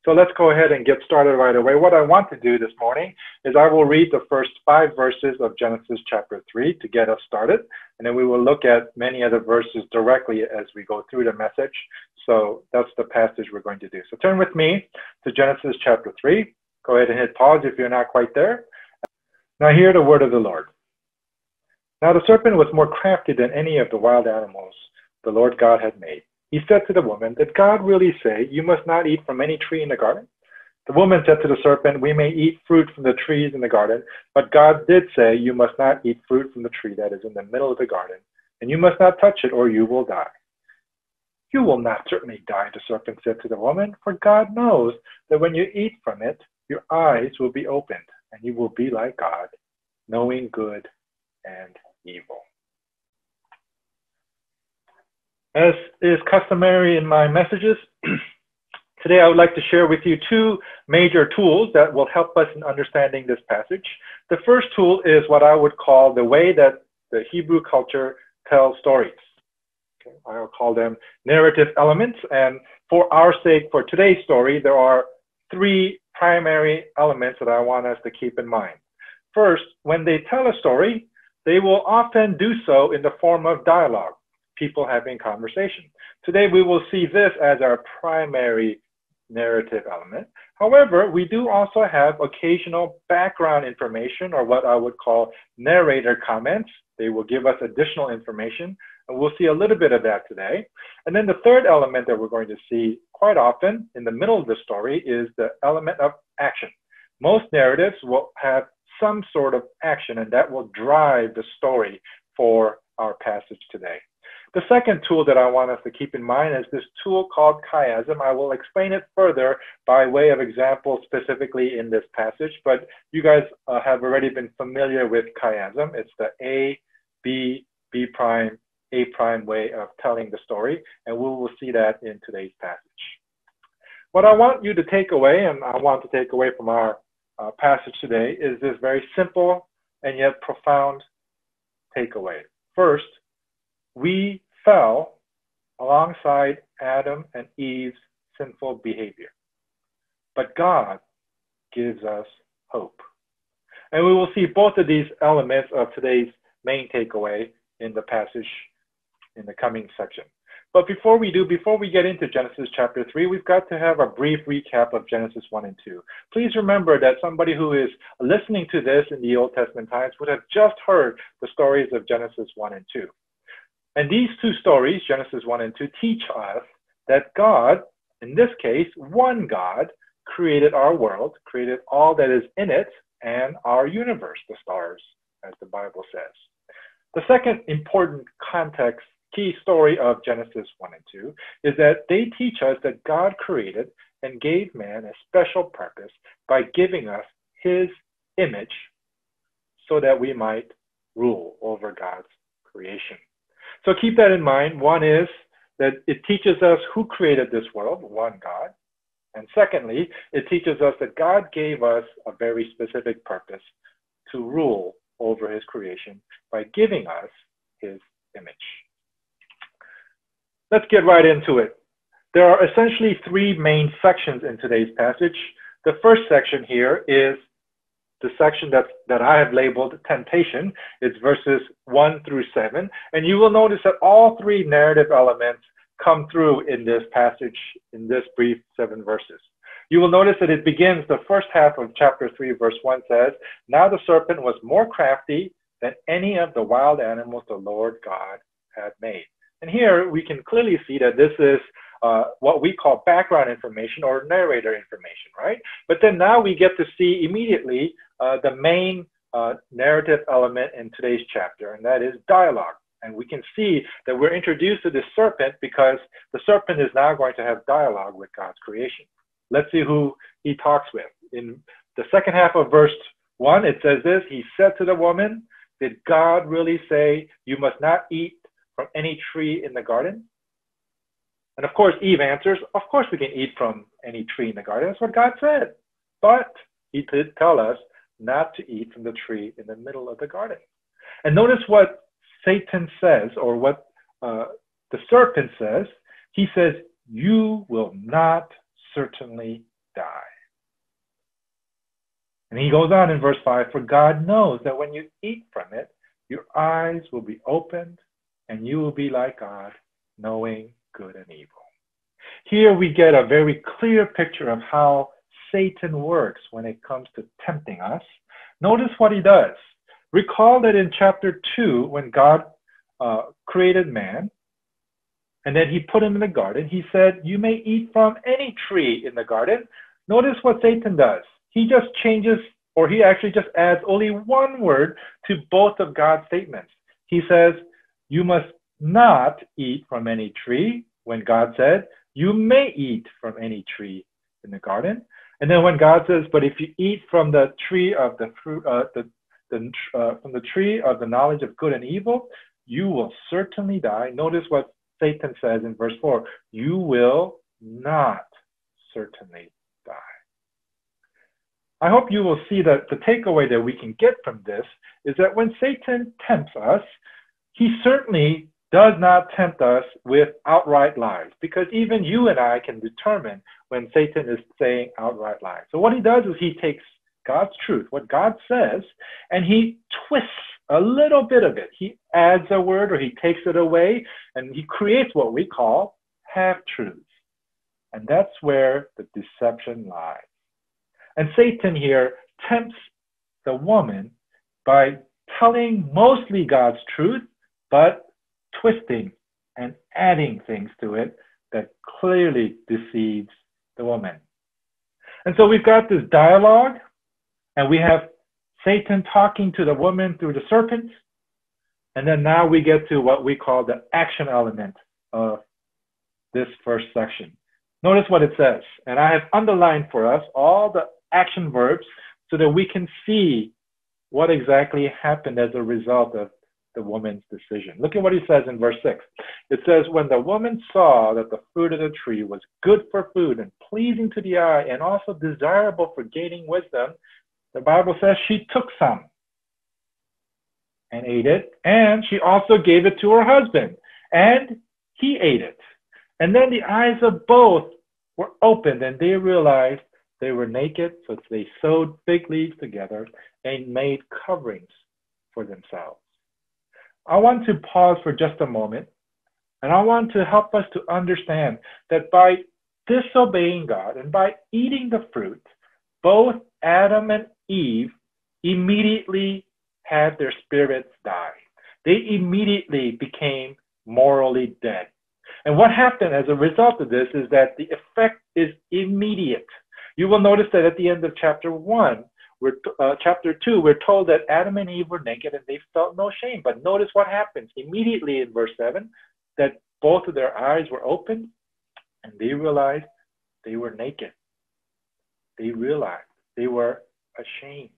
So let's go ahead and get started right away. What I want to do this morning is I will read the first 5 verses of Genesis chapter 3 to get us started. And then we will look at many of the verses directly as we go through the message. So that's the passage we're going to do. So turn with me to Genesis chapter 3. Go ahead and hit pause if you're not quite there. Now hear the word of the Lord. Now the serpent was more crafty than any of the wild animals the Lord God had made. He said to the woman, "Did God really say, 'You must not eat from any tree in the garden'?" The woman said to the serpent, "We may eat fruit from the trees in the garden, but God did say, 'You must not eat fruit from the tree that is in the middle of the garden, and you must not touch it or you will die.'" "You will not certainly die," the serpent said to the woman, "for God knows that when you eat from it, your eyes will be opened, and you will be like God, knowing good and evil." As is customary in my messages, Today I would like to share with you two major tools that will help us in understanding this passage. The first tool is what I would call the way that the Hebrew culture tells stories. Okay, I'll call them narrative elements, and for our sake, for today's story, there are three primary elements that I want us to keep in mind. First, when they tell a story, they will often do so in the form of dialogue, people having conversation. Today we will see this as our primary narrative element. However, we do also have occasional background information, or what I would call narrator comments. They will give us additional information, and we'll see a little bit of that today. And then the third element that we're going to see quite often in the middle of the story is the element of action. Most narratives will have some sort of action, and that will drive the story for our passage today. The second tool that I want us to keep in mind is this tool called chiasm. I will explain it further by way of example specifically in this passage, but you guys have already been familiar with chiasm. It's the A, B, B prime, A prime way of telling the story, and we will see that in today's passage. What I want you to take away, and I want to take away from our passage today, is this very simple and yet profound takeaway. First, we fell alongside Adam and Eve's sinful behavior, but God gives us hope. And we will see both of these elements of today's main takeaway in the passage in the coming section. But before we get into Genesis chapter 3, we've got to have a brief recap of Genesis 1 and 2. Please remember that somebody who is listening to this in the Old Testament times would have just heard the stories of Genesis 1 and 2. And these two stories, Genesis 1 and 2, teach us that God, in this case, one God, created our world, created all that is in it, and our universe, the stars, as the Bible says. The second important context, key story of Genesis 1 and 2 is that they teach us that God created and gave man a special purpose by giving us his image so that we might rule over God's creation. So keep that in mind. One is that it teaches us who created this world, one God. And secondly, it teaches us that God gave us a very specific purpose to rule over his creation by giving us his image. Let's get right into it. There are essentially three main sections in today's passage. The first section here is the section that I have labeled temptation. It's verses 1 through 7. And you will notice that all three narrative elements come through in this passage, in this brief 7 verses. You will notice that it begins, the first half of chapter 3, verse 1 says, "Now the serpent was more crafty than any of the wild animals the Lord God had made." And here we can clearly see that this is what we call background information or narrator information, right? But then now we get to see immediately the main narrative element in today's chapter, and that is dialogue. And we can see that we're introduced to this serpent because the serpent is now going to have dialogue with God's creation. Let's see who he talks with. In the second half of verse 1, it says this: "He said to the woman, 'Did God really say you must not eat from any tree in the garden?' And of course, Eve answers, 'Of course we can eat from any tree in the garden. That's what God said. But he did tell us not to eat from the tree in the middle of the garden.'" And notice what Satan says, or what the serpent says. He says, "You will not certainly die." And he goes on in verse 5, "For God knows that when you eat from it, your eyes will be opened, and you will be like God, knowing good and evil." Here we get a very clear picture of how Satan works when it comes to tempting us. Notice what he does. Recall that in chapter 2, when God created man, and then he put him in the garden, he said, "You may eat from any tree in the garden." Notice what Satan does. He just changes, or he actually just adds only one word to both of God's statements. He says, "You must not eat from any tree," when God said, "You may eat from any tree in the garden." And then when God says, "But if you eat from the tree of the fruit, from the tree of the knowledge of good and evil, you will certainly die." Notice what Satan says in verse 4, "You will not certainly die. I hope you will see that the takeaway that we can get from this is that when Satan tempts us, he certainly does not tempt us with outright lies, because even you and I can determine when Satan is saying outright lies. So what he does is he takes God's truth, what God says, and he twists a little bit of it. He adds a word or he takes it away, and he creates what we call half-truths. And that's where the deception lies. And Satan here tempts the woman by telling mostly God's truth, but twisting and adding things to it that clearly deceives the woman. And so we've got this dialogue, and we have Satan talking to the woman through the serpent. And then now we get to what we call the action element of this first section. Notice what it says. And I have underlined for us all the action verbs so that we can see what exactly happened as a result of the woman's decision. Look at what he says in verse 6. It says, when the woman saw that the fruit of the tree was good for food and pleasing to the eye and also desirable for gaining wisdom, the Bible says she took some and ate it, and she also gave it to her husband, and he ate it. And then the eyes of both were opened, and they realized they were naked, so they sewed fig leaves together and made coverings for themselves. I want to pause for just a moment, and I want to help us to understand that by disobeying God and by eating the fruit, both Adam and Eve immediately had their spirits die. They immediately became morally dead. And what happened as a result of this is that the effect is immediate. You will notice that at the end of chapter 2, we're told that Adam and Eve were naked and they felt no shame. But notice what happens immediately in verse 7, that both of their eyes were opened and they realized they were naked. They realized they were ashamed,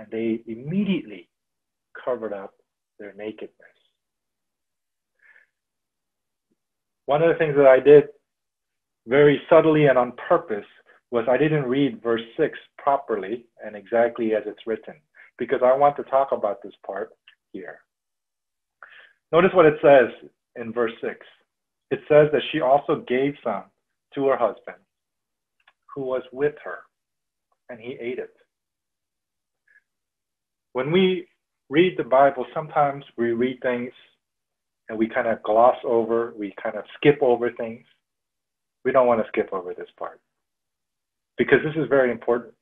and they immediately covered up their nakedness. One of the things that I did very subtly and on purpose was I didn't read verse 6 properly and exactly as it's written, because I want to talk about this part here. Notice what it says in verse 6. It says that she also gave some to her husband who was with her, and he ate it. When we read the Bible, sometimes we read things and we kind of gloss over, we kind of skip over things. We don't want to skip over this part, because this is very important.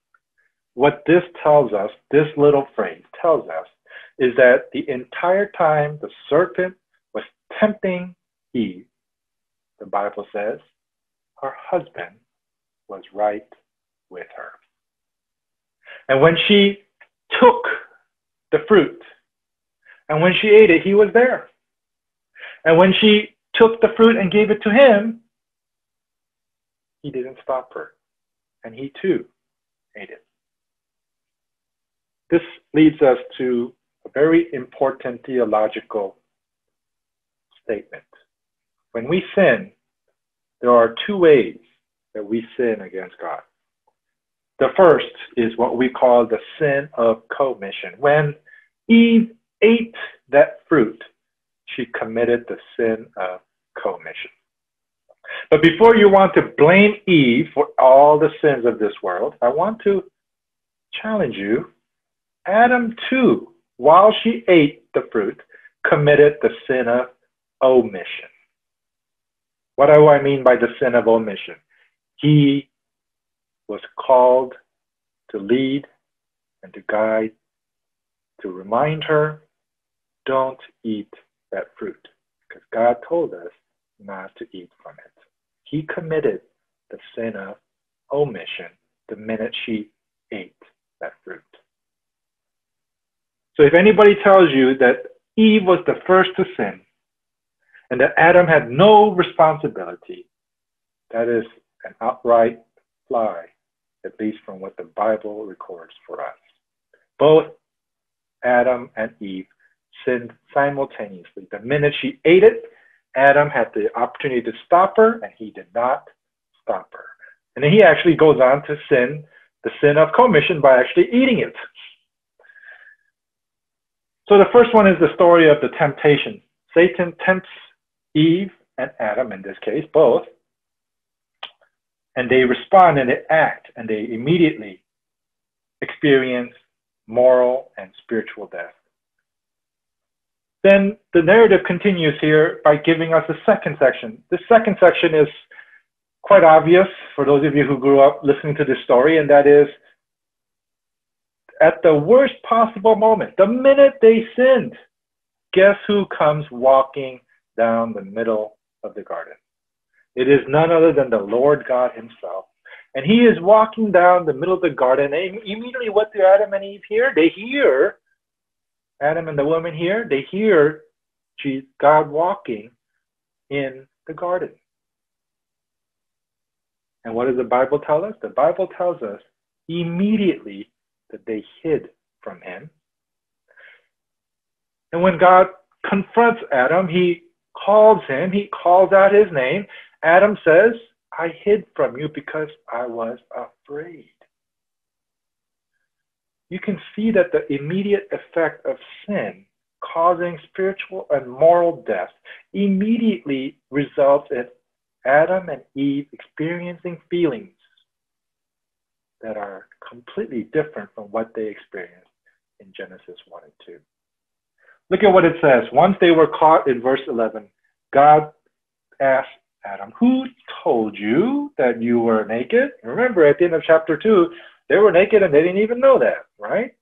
What this tells us, this little phrase tells us, is that the entire time the serpent was tempting Eve, the Bible says, her husband was right with her. And when she took the fruit, and when she ate it, he was there. And when she took the fruit and gave it to him, he didn't stop her. And he too ate it. This leads us to a very important theological statement. When we sin, there are two ways that we sin against God. The first is what we call the sin of commission. When Eve ate that fruit, she committed the sin of commission. But before you want to blame Eve for all the sins of this world, I want to challenge you. Adam too, while she ate the fruit, committed the sin of omission. What do I mean by the sin of omission? He was called to lead and to guide, to remind her, don't eat that fruit, because God told us not to eat from it. He committed the sin of omission the minute she ate that fruit. So if anybody tells you that Eve was the first to sin and that Adam had no responsibility, that is an outright lie, at least from what the Bible records for us. Both Adam and Eve sinned simultaneously. The minute she ate it, Adam had the opportunity to stop her, and he did not stop her. And then he actually goes on to sin, the sin of commission, by actually eating it. So the first one is the story of the temptation. Satan tempts Eve and Adam, in this case, both. And they respond and they act, and they immediately experience moral and spiritual death. Then the narrative continues here by giving us a second section. The second section is quite obvious for those of you who grew up listening to this story, and that is, at the worst possible moment, the minute they sinned, guess who comes walking down the middle of the garden? It is none other than the Lord God himself. And he is walking down the middle of the garden, and immediately what do Adam and Eve hear? They hear, Adam and the woman here, they hear God walking in the garden. And what does the Bible tell us? The Bible tells us immediately that they hid from him. And when God confronts Adam, he calls him, he calls out his name. Adam says, I hid from you because I was afraid. You can see that the immediate effect of sin causing spiritual and moral death immediately results in Adam and Eve experiencing feelings that are completely different from what they experienced in Genesis 1 and 2. Look at what it says. Once they were caught, in verse 11, God asked Adam, who told you that you were naked? Remember, at the end of chapter 2, they were naked and they didn't even know that, right?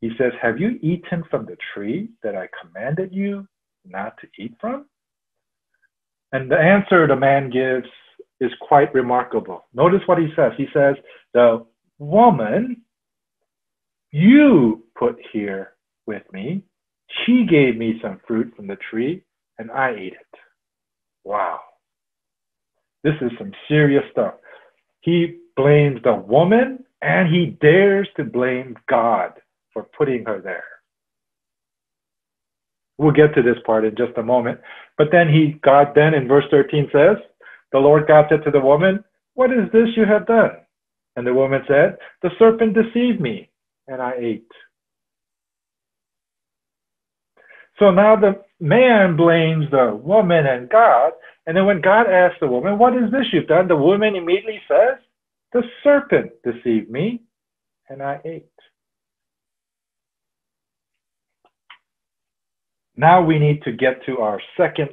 He says, have you eaten from the tree that I commanded you not to eat from? And the answer the man gives is quite remarkable. Notice what he says. He says, the woman you put here with me, she gave me some fruit from the tree and I ate it. Wow. This is some serious stuff. He blames the woman and he dares to blame God for putting her there. We'll get to this part in just a moment. But then God then in verse 13 says, the Lord God said to the woman, what is this you have done? And the woman said, the serpent deceived me and I ate. So now the man blames the woman and God. And then when God asks the woman, what is this you've done? The woman immediately says, the serpent deceived me and I ate. Now we need to get to our second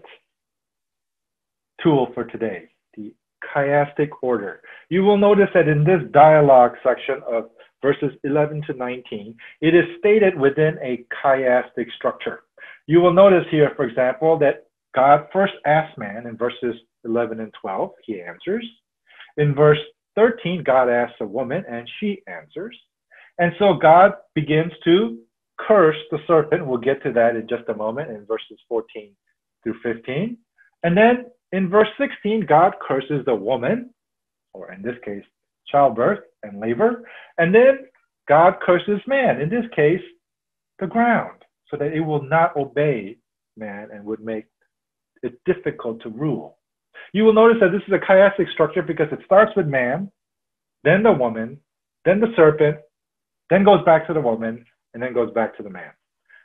tool for today, the chiastic order. You will notice that in this dialogue section of verses 11 to 19, it is stated within a chiastic structure. You will notice here, for example, that God first asks man in verses 11 and 12, he answers. In verse 13, God asks a woman and she answers. And so God begins to curse the serpent. We'll get to that in just a moment in verses 14 through 15. And then in verse 16, God curses the woman, or in this case, childbirth and labor. And then God curses man, in this case, the ground, so that it will not obey man and would make it difficult to rule. You will notice that this is a chiastic structure because it starts with man, then the woman, then the serpent, then goes back to the woman, and then goes back to the man.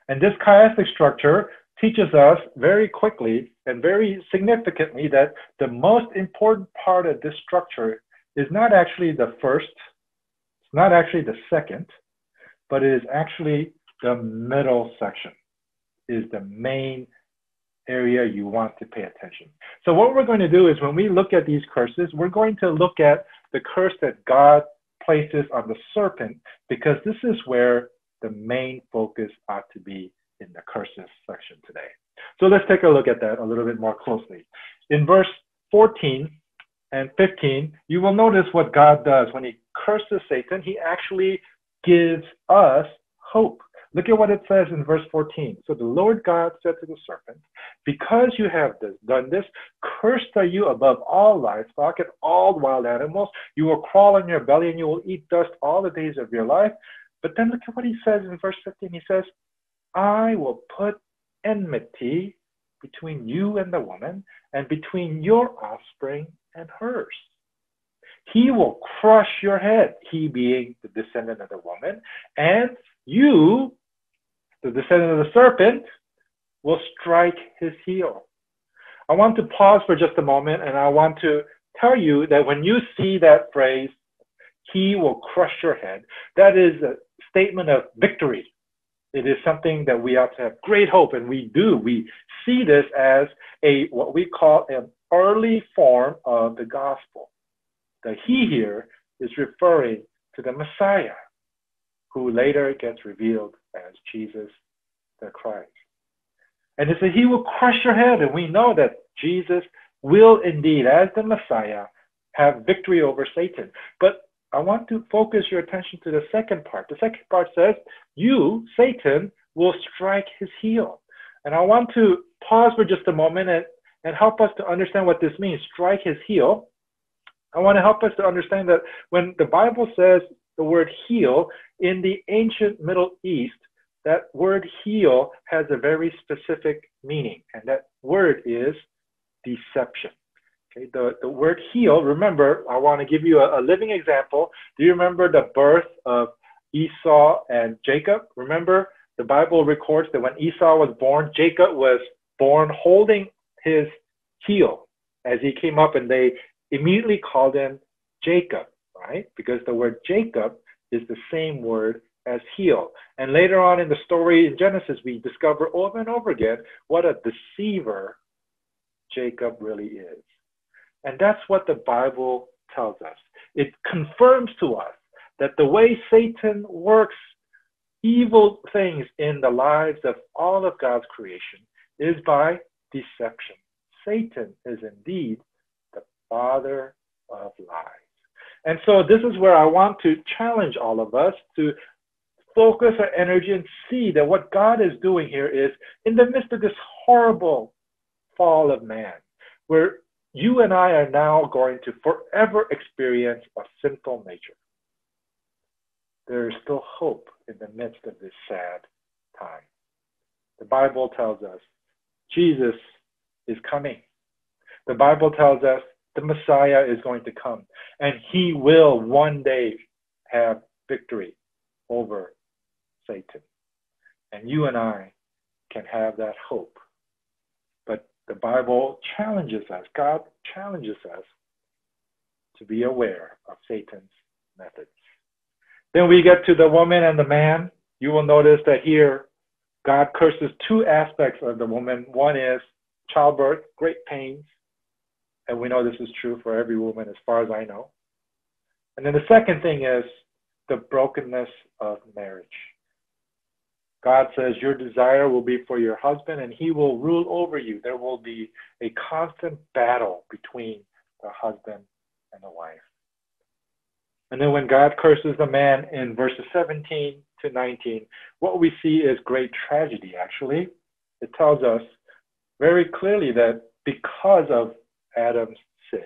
And this chiastic structure teaches us very quickly and very significantly that the most important part of this structure is not actually the first, it's not actually the second, but it is actually the middle section, is the main area you want to pay attention. So what we're going to do is when we look at these curses, we're going to look at the curse that God places on the serpent, because this is where the main focus ought to be in the curses section today. So let's take a look at that a little bit more closely. In verse 14 and 15, you will notice what God does. When he curses Satan, he actually gives us hope. Look at what it says in verse 14. So the Lord God said to the serpent, because you have done this, cursed are you above all livestock and all wild animals. You will crawl on your belly and you will eat dust all the days of your life. But then look at what he says in verse 15. He says, I will put enmity between you and the woman, and between your offspring and hers. He will crush your head, he being the descendant of the woman, and you, the descendant of the serpent, will strike his heel. I want to pause for just a moment, and I want to tell you that when you see that phrase, he will crush your head, that is a statement of victory. It is something that we ought to have great hope, and we do. We see this as what we call an early form of the gospel. The he here is referring to the Messiah, who later gets revealed as Jesus the Christ. And it says he will crush your head, and we know that Jesus will indeed, as the Messiah, have victory over Satan. But I want to focus your attention to the second part. The second part says, you, Satan, will strike his heel. And I want to pause for just a moment and help us to understand what this means, strike his heel. I want to help us to understand that when the Bible says the word heel, in the ancient Middle East, that word heel has a very specific meaning, and that word is deception. Okay, the word heel, remember, I want to give you a living example. Do you remember the birth of Esau and Jacob? Remember, the Bible records that when Esau was born, Jacob was born holding his heel as he came up, and they immediately called him Jacob, right? Because the word Jacob is the same word as heel. And later on in the story in Genesis, we discover over and over again what a deceiver Jacob really is. And that's what the Bible tells us. It confirms to us that the way Satan works evil things in the lives of all of God's creation is by deception. Satan is indeed the father of lies. And so this is where I want to challenge all of us to focus our energy and see that what God is doing here is, in the midst of this horrible fall of man, where you and I are now going to forever experience a sinful nature, there is still hope in the midst of this sad time. The Bible tells us Jesus is coming. The Bible tells us the Messiah is going to come, and he will one day have victory over Satan. And you and I can have that hope. But the Bible challenges us, God challenges us to be aware of Satan's methods. Then we get to the woman and the man. You will notice that here, God curses two aspects of the woman. One is childbirth, great pains. And we know this is true for every woman as far as I know. And then the second thing is the brokenness of marriage. God says your desire will be for your husband and he will rule over you. There will be a constant battle between the husband and the wife. And then when God curses the man in verses 17 to 19, what we see is great tragedy, actually. It tells us very clearly that because of Adam's sin,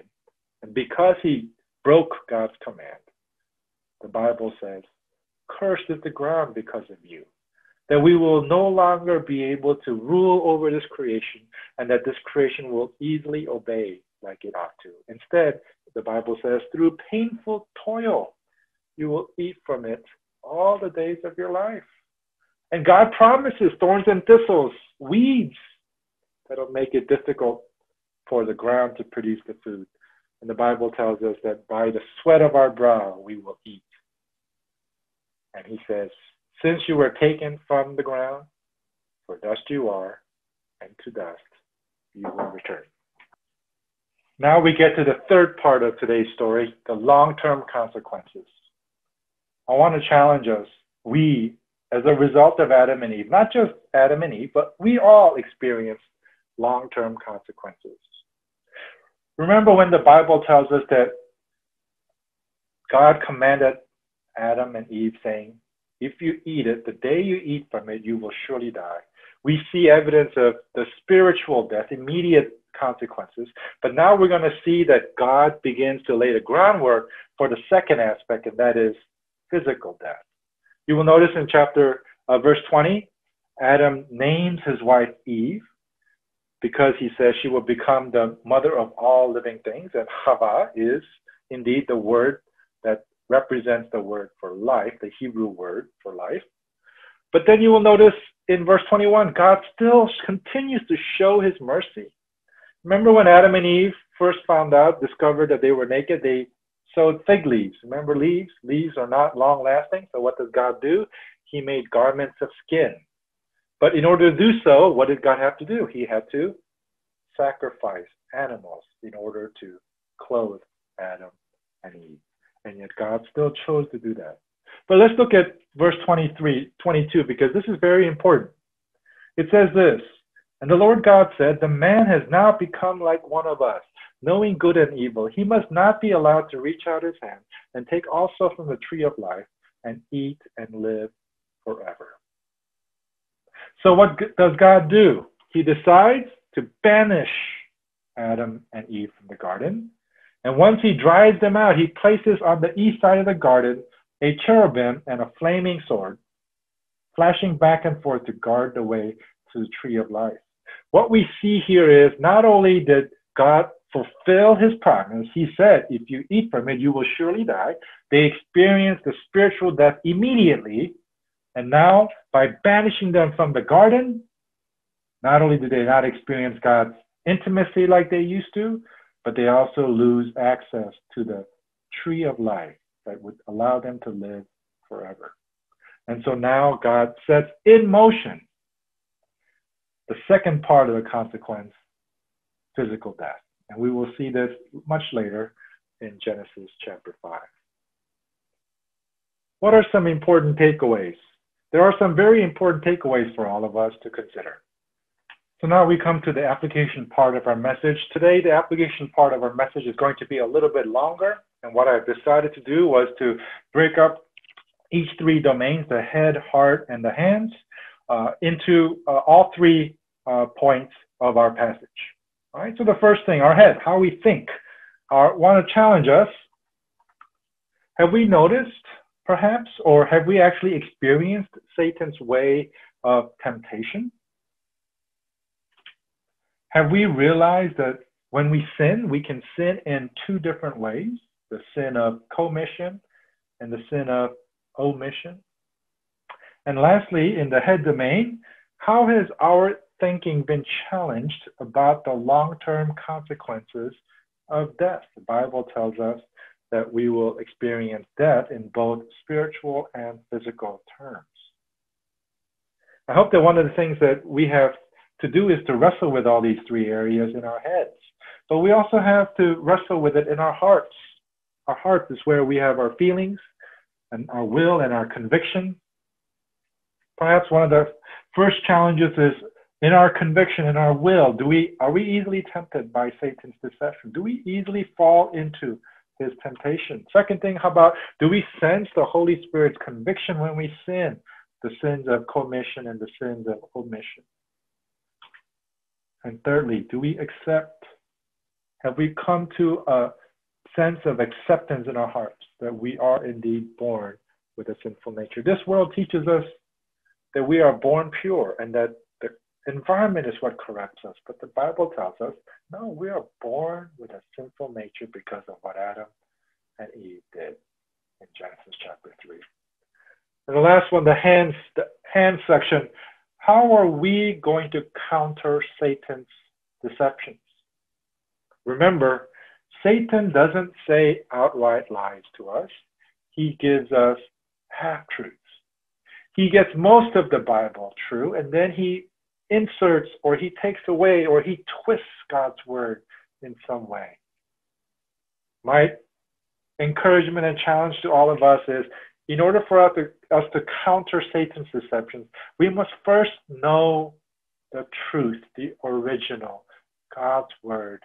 and because he broke God's command, the Bible says, cursed is the ground because of you. That we will no longer be able to rule over this creation, and that this creation will easily obey like it ought to. Instead, the Bible says, through painful toil, you will eat from it all the days of your life. And God promises thorns and thistles, weeds, that'll make it difficult for the ground to produce the food. And the Bible tells us that by the sweat of our brow, we will eat. And he says, since you were taken from the ground, for dust you are, and to dust you will return. Now we get to the third part of today's story, the long-term consequences. I want to challenge us. We, as a result of Adam and Eve, not just Adam and Eve, but we all experience long-term consequences. Remember when the Bible tells us that God commanded Adam and Eve saying, if you eat it, the day you eat from it, you will surely die. We see evidence of the spiritual death, immediate consequences. But now we're going to see that God begins to lay the groundwork for the second aspect, and that is physical death. You will notice in verse 20, Adam names his wife Eve because he says she will become the mother of all living things, and Chava is indeed the word that represents the word for life, the Hebrew word for life. But then you will notice in verse 21, God still continues to show his mercy. Remember when Adam and Eve first discovered that they were naked, they sewed fig leaves. Remember leaves? Leaves are not long lasting. So what does God do? He made garments of skin. But in order to do so, what did God have to do? He had to sacrifice animals in order to clothe Adam and Eve. And yet God still chose to do that. But let's look at verse 22, because this is very important. It says this, "And the Lord God said, the man has now become like one of us, knowing good and evil. He must not be allowed to reach out his hand and take also from the tree of life and eat and live forever." So what does God do? He decides to banish Adam and Eve from the garden. And once he drives them out, he places on the east side of the garden a cherubim and a flaming sword, flashing back and forth to guard the way to the tree of life. What we see here is not only did God fulfill his promise, he said, if you eat from it, you will surely die. They experienced the spiritual death immediately. And now, by banishing them from the garden, not only did they not experience God's intimacy like they used to, but they also lose access to the tree of life that would allow them to live forever. And so now God sets in motion the second part of the consequence, physical death. And we will see this much later in Genesis chapter 5. What are some important takeaways? There are some very important takeaways for all of us to consider. So now we come to the application part of our message. Today, the application part of our message is going to be a little bit longer. And what I've decided to do was to break up each three domains, the head, heart, and the hands, into all three points of our passage. All right, so the first thing, our head, how we think. I want to challenge us. Have we noticed, perhaps, or have we actually experienced Satan's way of temptation? Have we realized that when we sin, we can sin in two different ways, the sin of commission and the sin of omission? And lastly, in the head domain, how has our thinking been challenged about the long-term consequences of death? The Bible tells us that we will experience death in both spiritual and physical terms. I hope that one of the things that we have to do is to wrestle with all these three areas in our heads. But we also have to wrestle with it in our hearts. Our heart is where we have our feelings and our will and our conviction. Perhaps one of the first challenges is in our conviction, in our will. Are we easily tempted by Satan's deception? Do we easily fall into his temptation? Second thing, how about, do we sense the Holy Spirit's conviction when we sin? The sins of commission and the sins of omission. And thirdly, do we accept? Have we come to a sense of acceptance in our hearts that we are indeed born with a sinful nature? This world teaches us that we are born pure and that the environment is what corrupts us. But the Bible tells us, no, we are born with a sinful nature because of what Adam and Eve did in Genesis chapter 3. And the last one, the hands section. How are we going to counter Satan's deceptions? Remember, Satan doesn't say outright lies to us. He gives us half-truths. He gets most of the Bible true, and then he inserts or he takes away or he twists God's word in some way. My encouragement and challenge to all of us is, in order for us to counter Satan's deceptions, we must first know the truth, the original, God's word,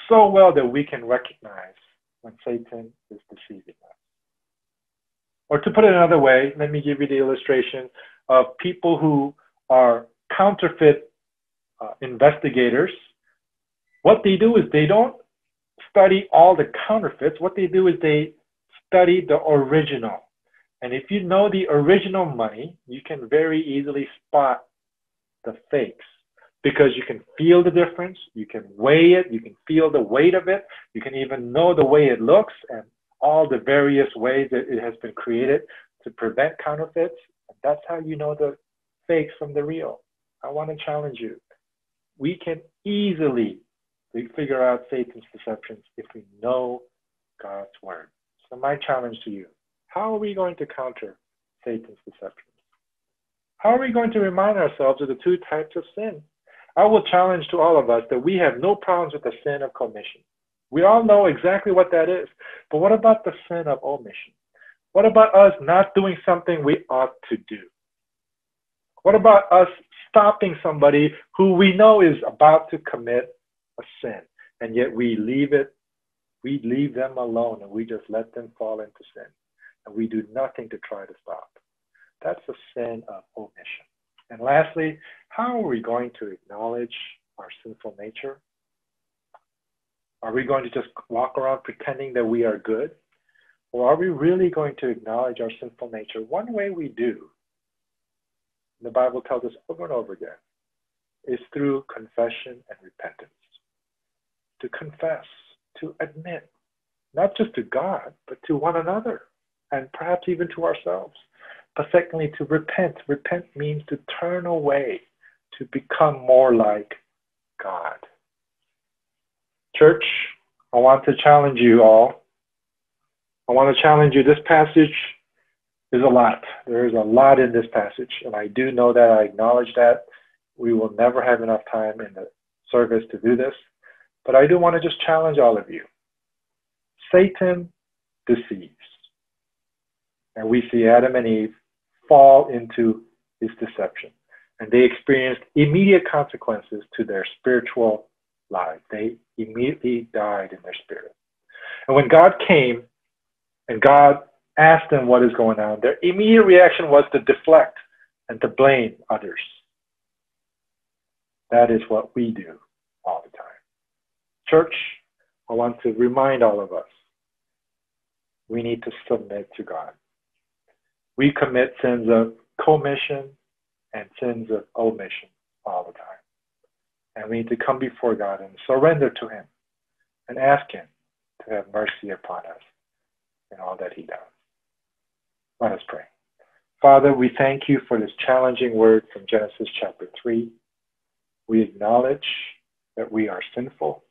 so well that we can recognize when Satan is deceiving us. Or to put it another way, let me give you the illustration of people who are counterfeit investigators. What they do is they don't study all the counterfeits. What they do is they study the original. And if you know the original money, you can very easily spot the fakes. because you can feel the difference, you can weigh it, you can feel the weight of it, you can even know the way it looks and all the various ways that it has been created to prevent counterfeits. That's how you know the fakes from the real. I want to challenge you. We can easily figure out Satan's deceptions if we know God's word. So my challenge to you, how are we going to counter Satan's deceptions? How are we going to remind ourselves of the two types of sin? I will challenge to all of us that we have no problems with the sin of commission. We all know exactly what that is. But what about the sin of omission? What about us not doing something we ought to do? What about us stopping somebody who we know is about to commit a sin, and yet we leave them alone and we just let them fall into sin, and we do nothing to try to stop? That's a sin of omission. And lastly, how are we going to acknowledge our sinful nature? Are we going to just walk around pretending that we are good? Or are we really going to acknowledge our sinful nature? One way we do, the Bible tells us over and over again, is through confession and repentance. To confess, to admit, not just to God, but to one another, and perhaps even to ourselves. But secondly, to repent. Repent means to turn away, to become more like God. Church, I want to challenge you all. I want to challenge you. This passage is a lot. There is a lot in this passage, and I do know that. I acknowledge that. We will never have enough time in the service to do this. But I do want to just challenge all of you. Satan deceives. And we see Adam and Eve fall into his deception. And they experienced immediate consequences to their spiritual lives. They immediately died in their spirit. And when God came and God asked them what is going on, their immediate reaction was to deflect and to blame others. That is what we do all the time. Church, I want to remind all of us, we need to submit to God. We commit sins of commission and sins of omission all the time. And we need to come before God and surrender to him and ask him to have mercy upon us in all that he does. Let us pray. Father, we thank you for this challenging word from Genesis chapter 3. We acknowledge that we are sinful.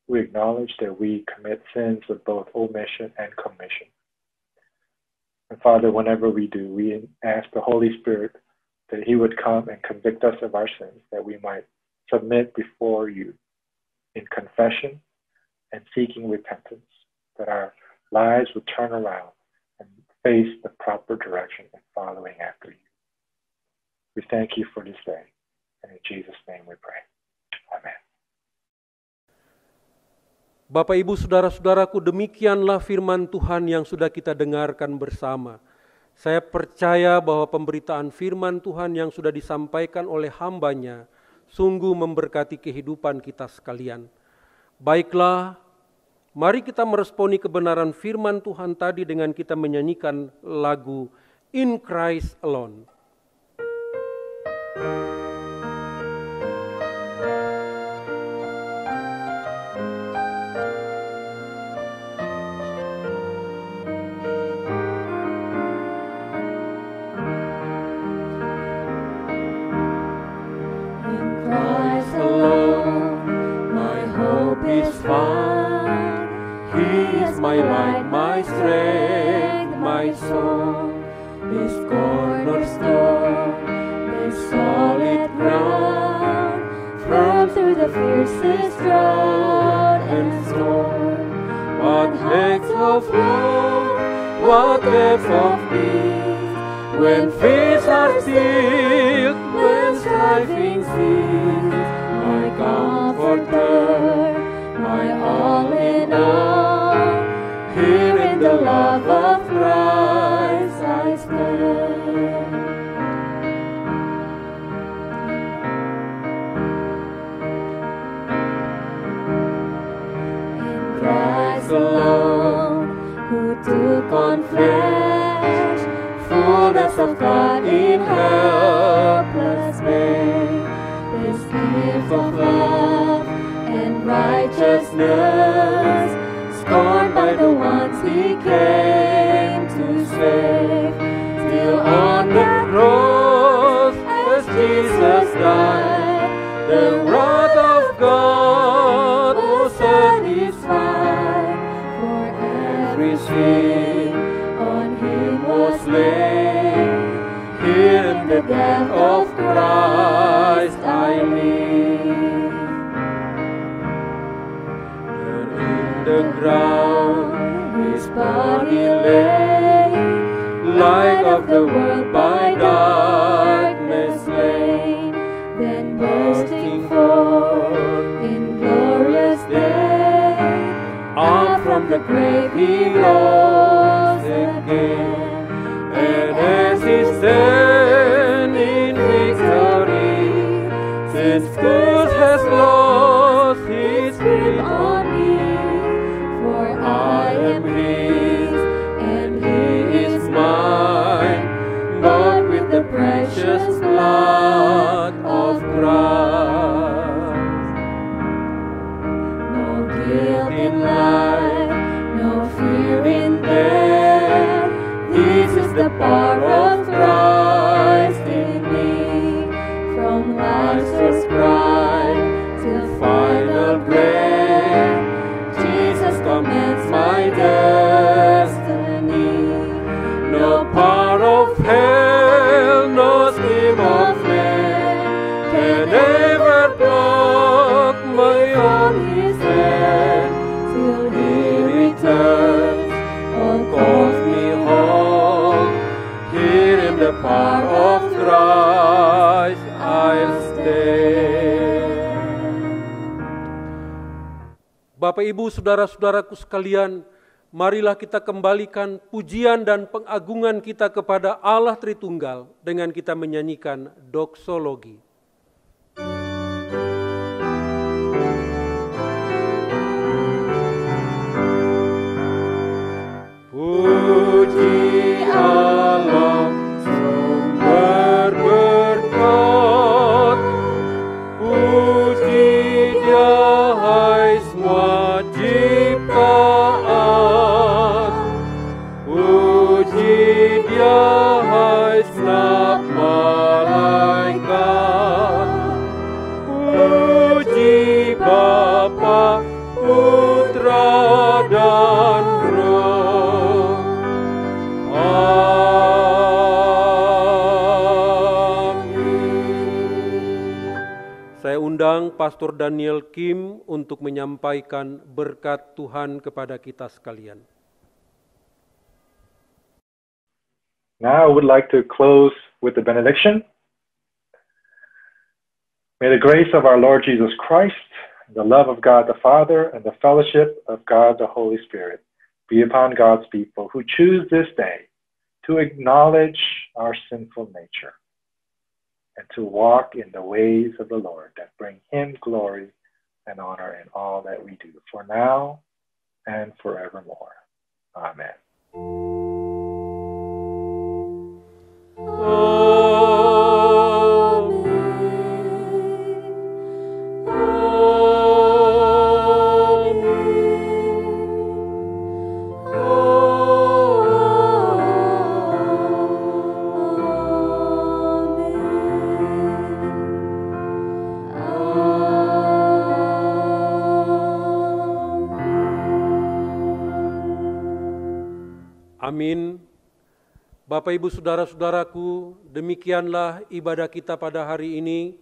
We acknowledge that we commit sins of both omission and commission. And Father, whenever we do, we ask the Holy Spirit that he would come and convict us of our sins, that we might submit before you in confession and seeking repentance, that our lives would turn around and face the proper direction and following after you. We thank you for this day, and in Jesus' name we pray. Amen. Bapak, Ibu, Saudara-saudaraku, demikianlah firman Tuhan yang sudah kita dengarkan bersama. Saya percaya bahwa pemberitaan firman Tuhan yang sudah disampaikan oleh hamba-Nya sungguh memberkati kehidupan kita sekalian. Baiklah, mari kita meresponi kebenaran firman Tuhan tadi dengan kita menyanyikan lagu In Christ Alone. My light, my strength, my song, this cornerstone, this solid ground, firm through the fiercest drought and storm. What heights of love, what depths of peace, when fears are stilled, when striving cease, my comforter, my all in all. Here in the love of Christ I stand. In Christ alone, who took on flesh, fullness of God in helpless babe, this of love and righteousness, scorned by the ones he came to save. Still on the cross, as Jesus died, the wrath of God was satisfied. For every sin on him was laid. Here in the death of Christ I live. And in the ground his body lay, light of the world by darkness slain. Then bursting forth in glorious day, up from the grave he rose again. And as he stands in victory, since good has lost his grip on me, for I am his and he is mine, bought with the precious blood of Christ. No guilt in life, no fear in death, this is the power of Christ in me. From life's first cry till final breath, Jesus commands my destiny. No power of hell, no scheme of man can ever block my own his hand. Till he returns, all calls me home. Here in the power of Christ I'll stand. Bapak, Ibu, saudara-saudaraku sekalian, marilah kita kembalikan pujian dan pengagungan kita kepada Allah Tritunggal dengan kita menyanyikan doksologi. Puji Allah sumber berkat, puji Dia hai semua ciptaan, puji Dia hai segenap malaikat, puji Bapa, Putra dan Roh. Saya undang Pastor Daniel Kim untuk menyampaikan berkat Tuhan kepada kita sekalian. Now I would like to close with the benediction. May the grace of our Lord Jesus Christ, the love of God the Father, and the fellowship of God the Holy Spirit be upon God's people who choose this day to acknowledge our sinful nature and to walk in the ways of the Lord that bring Him glory and honor in all that we do, for now and forevermore. Amen. Amin. Bapak, Ibu, saudara-saudaraku, demikianlah ibadah kita pada hari ini.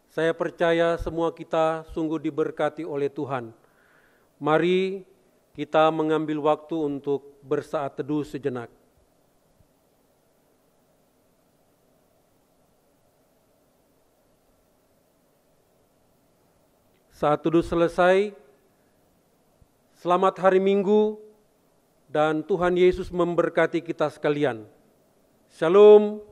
Saya percaya semua kita sungguh diberkati oleh Tuhan. Mari kita mengambil waktu untuk bersaat teduh sejenak. Saat teduh selesai, selamat hari Minggu, dan Tuhan Yesus memberkati kita sekalian. Shalom.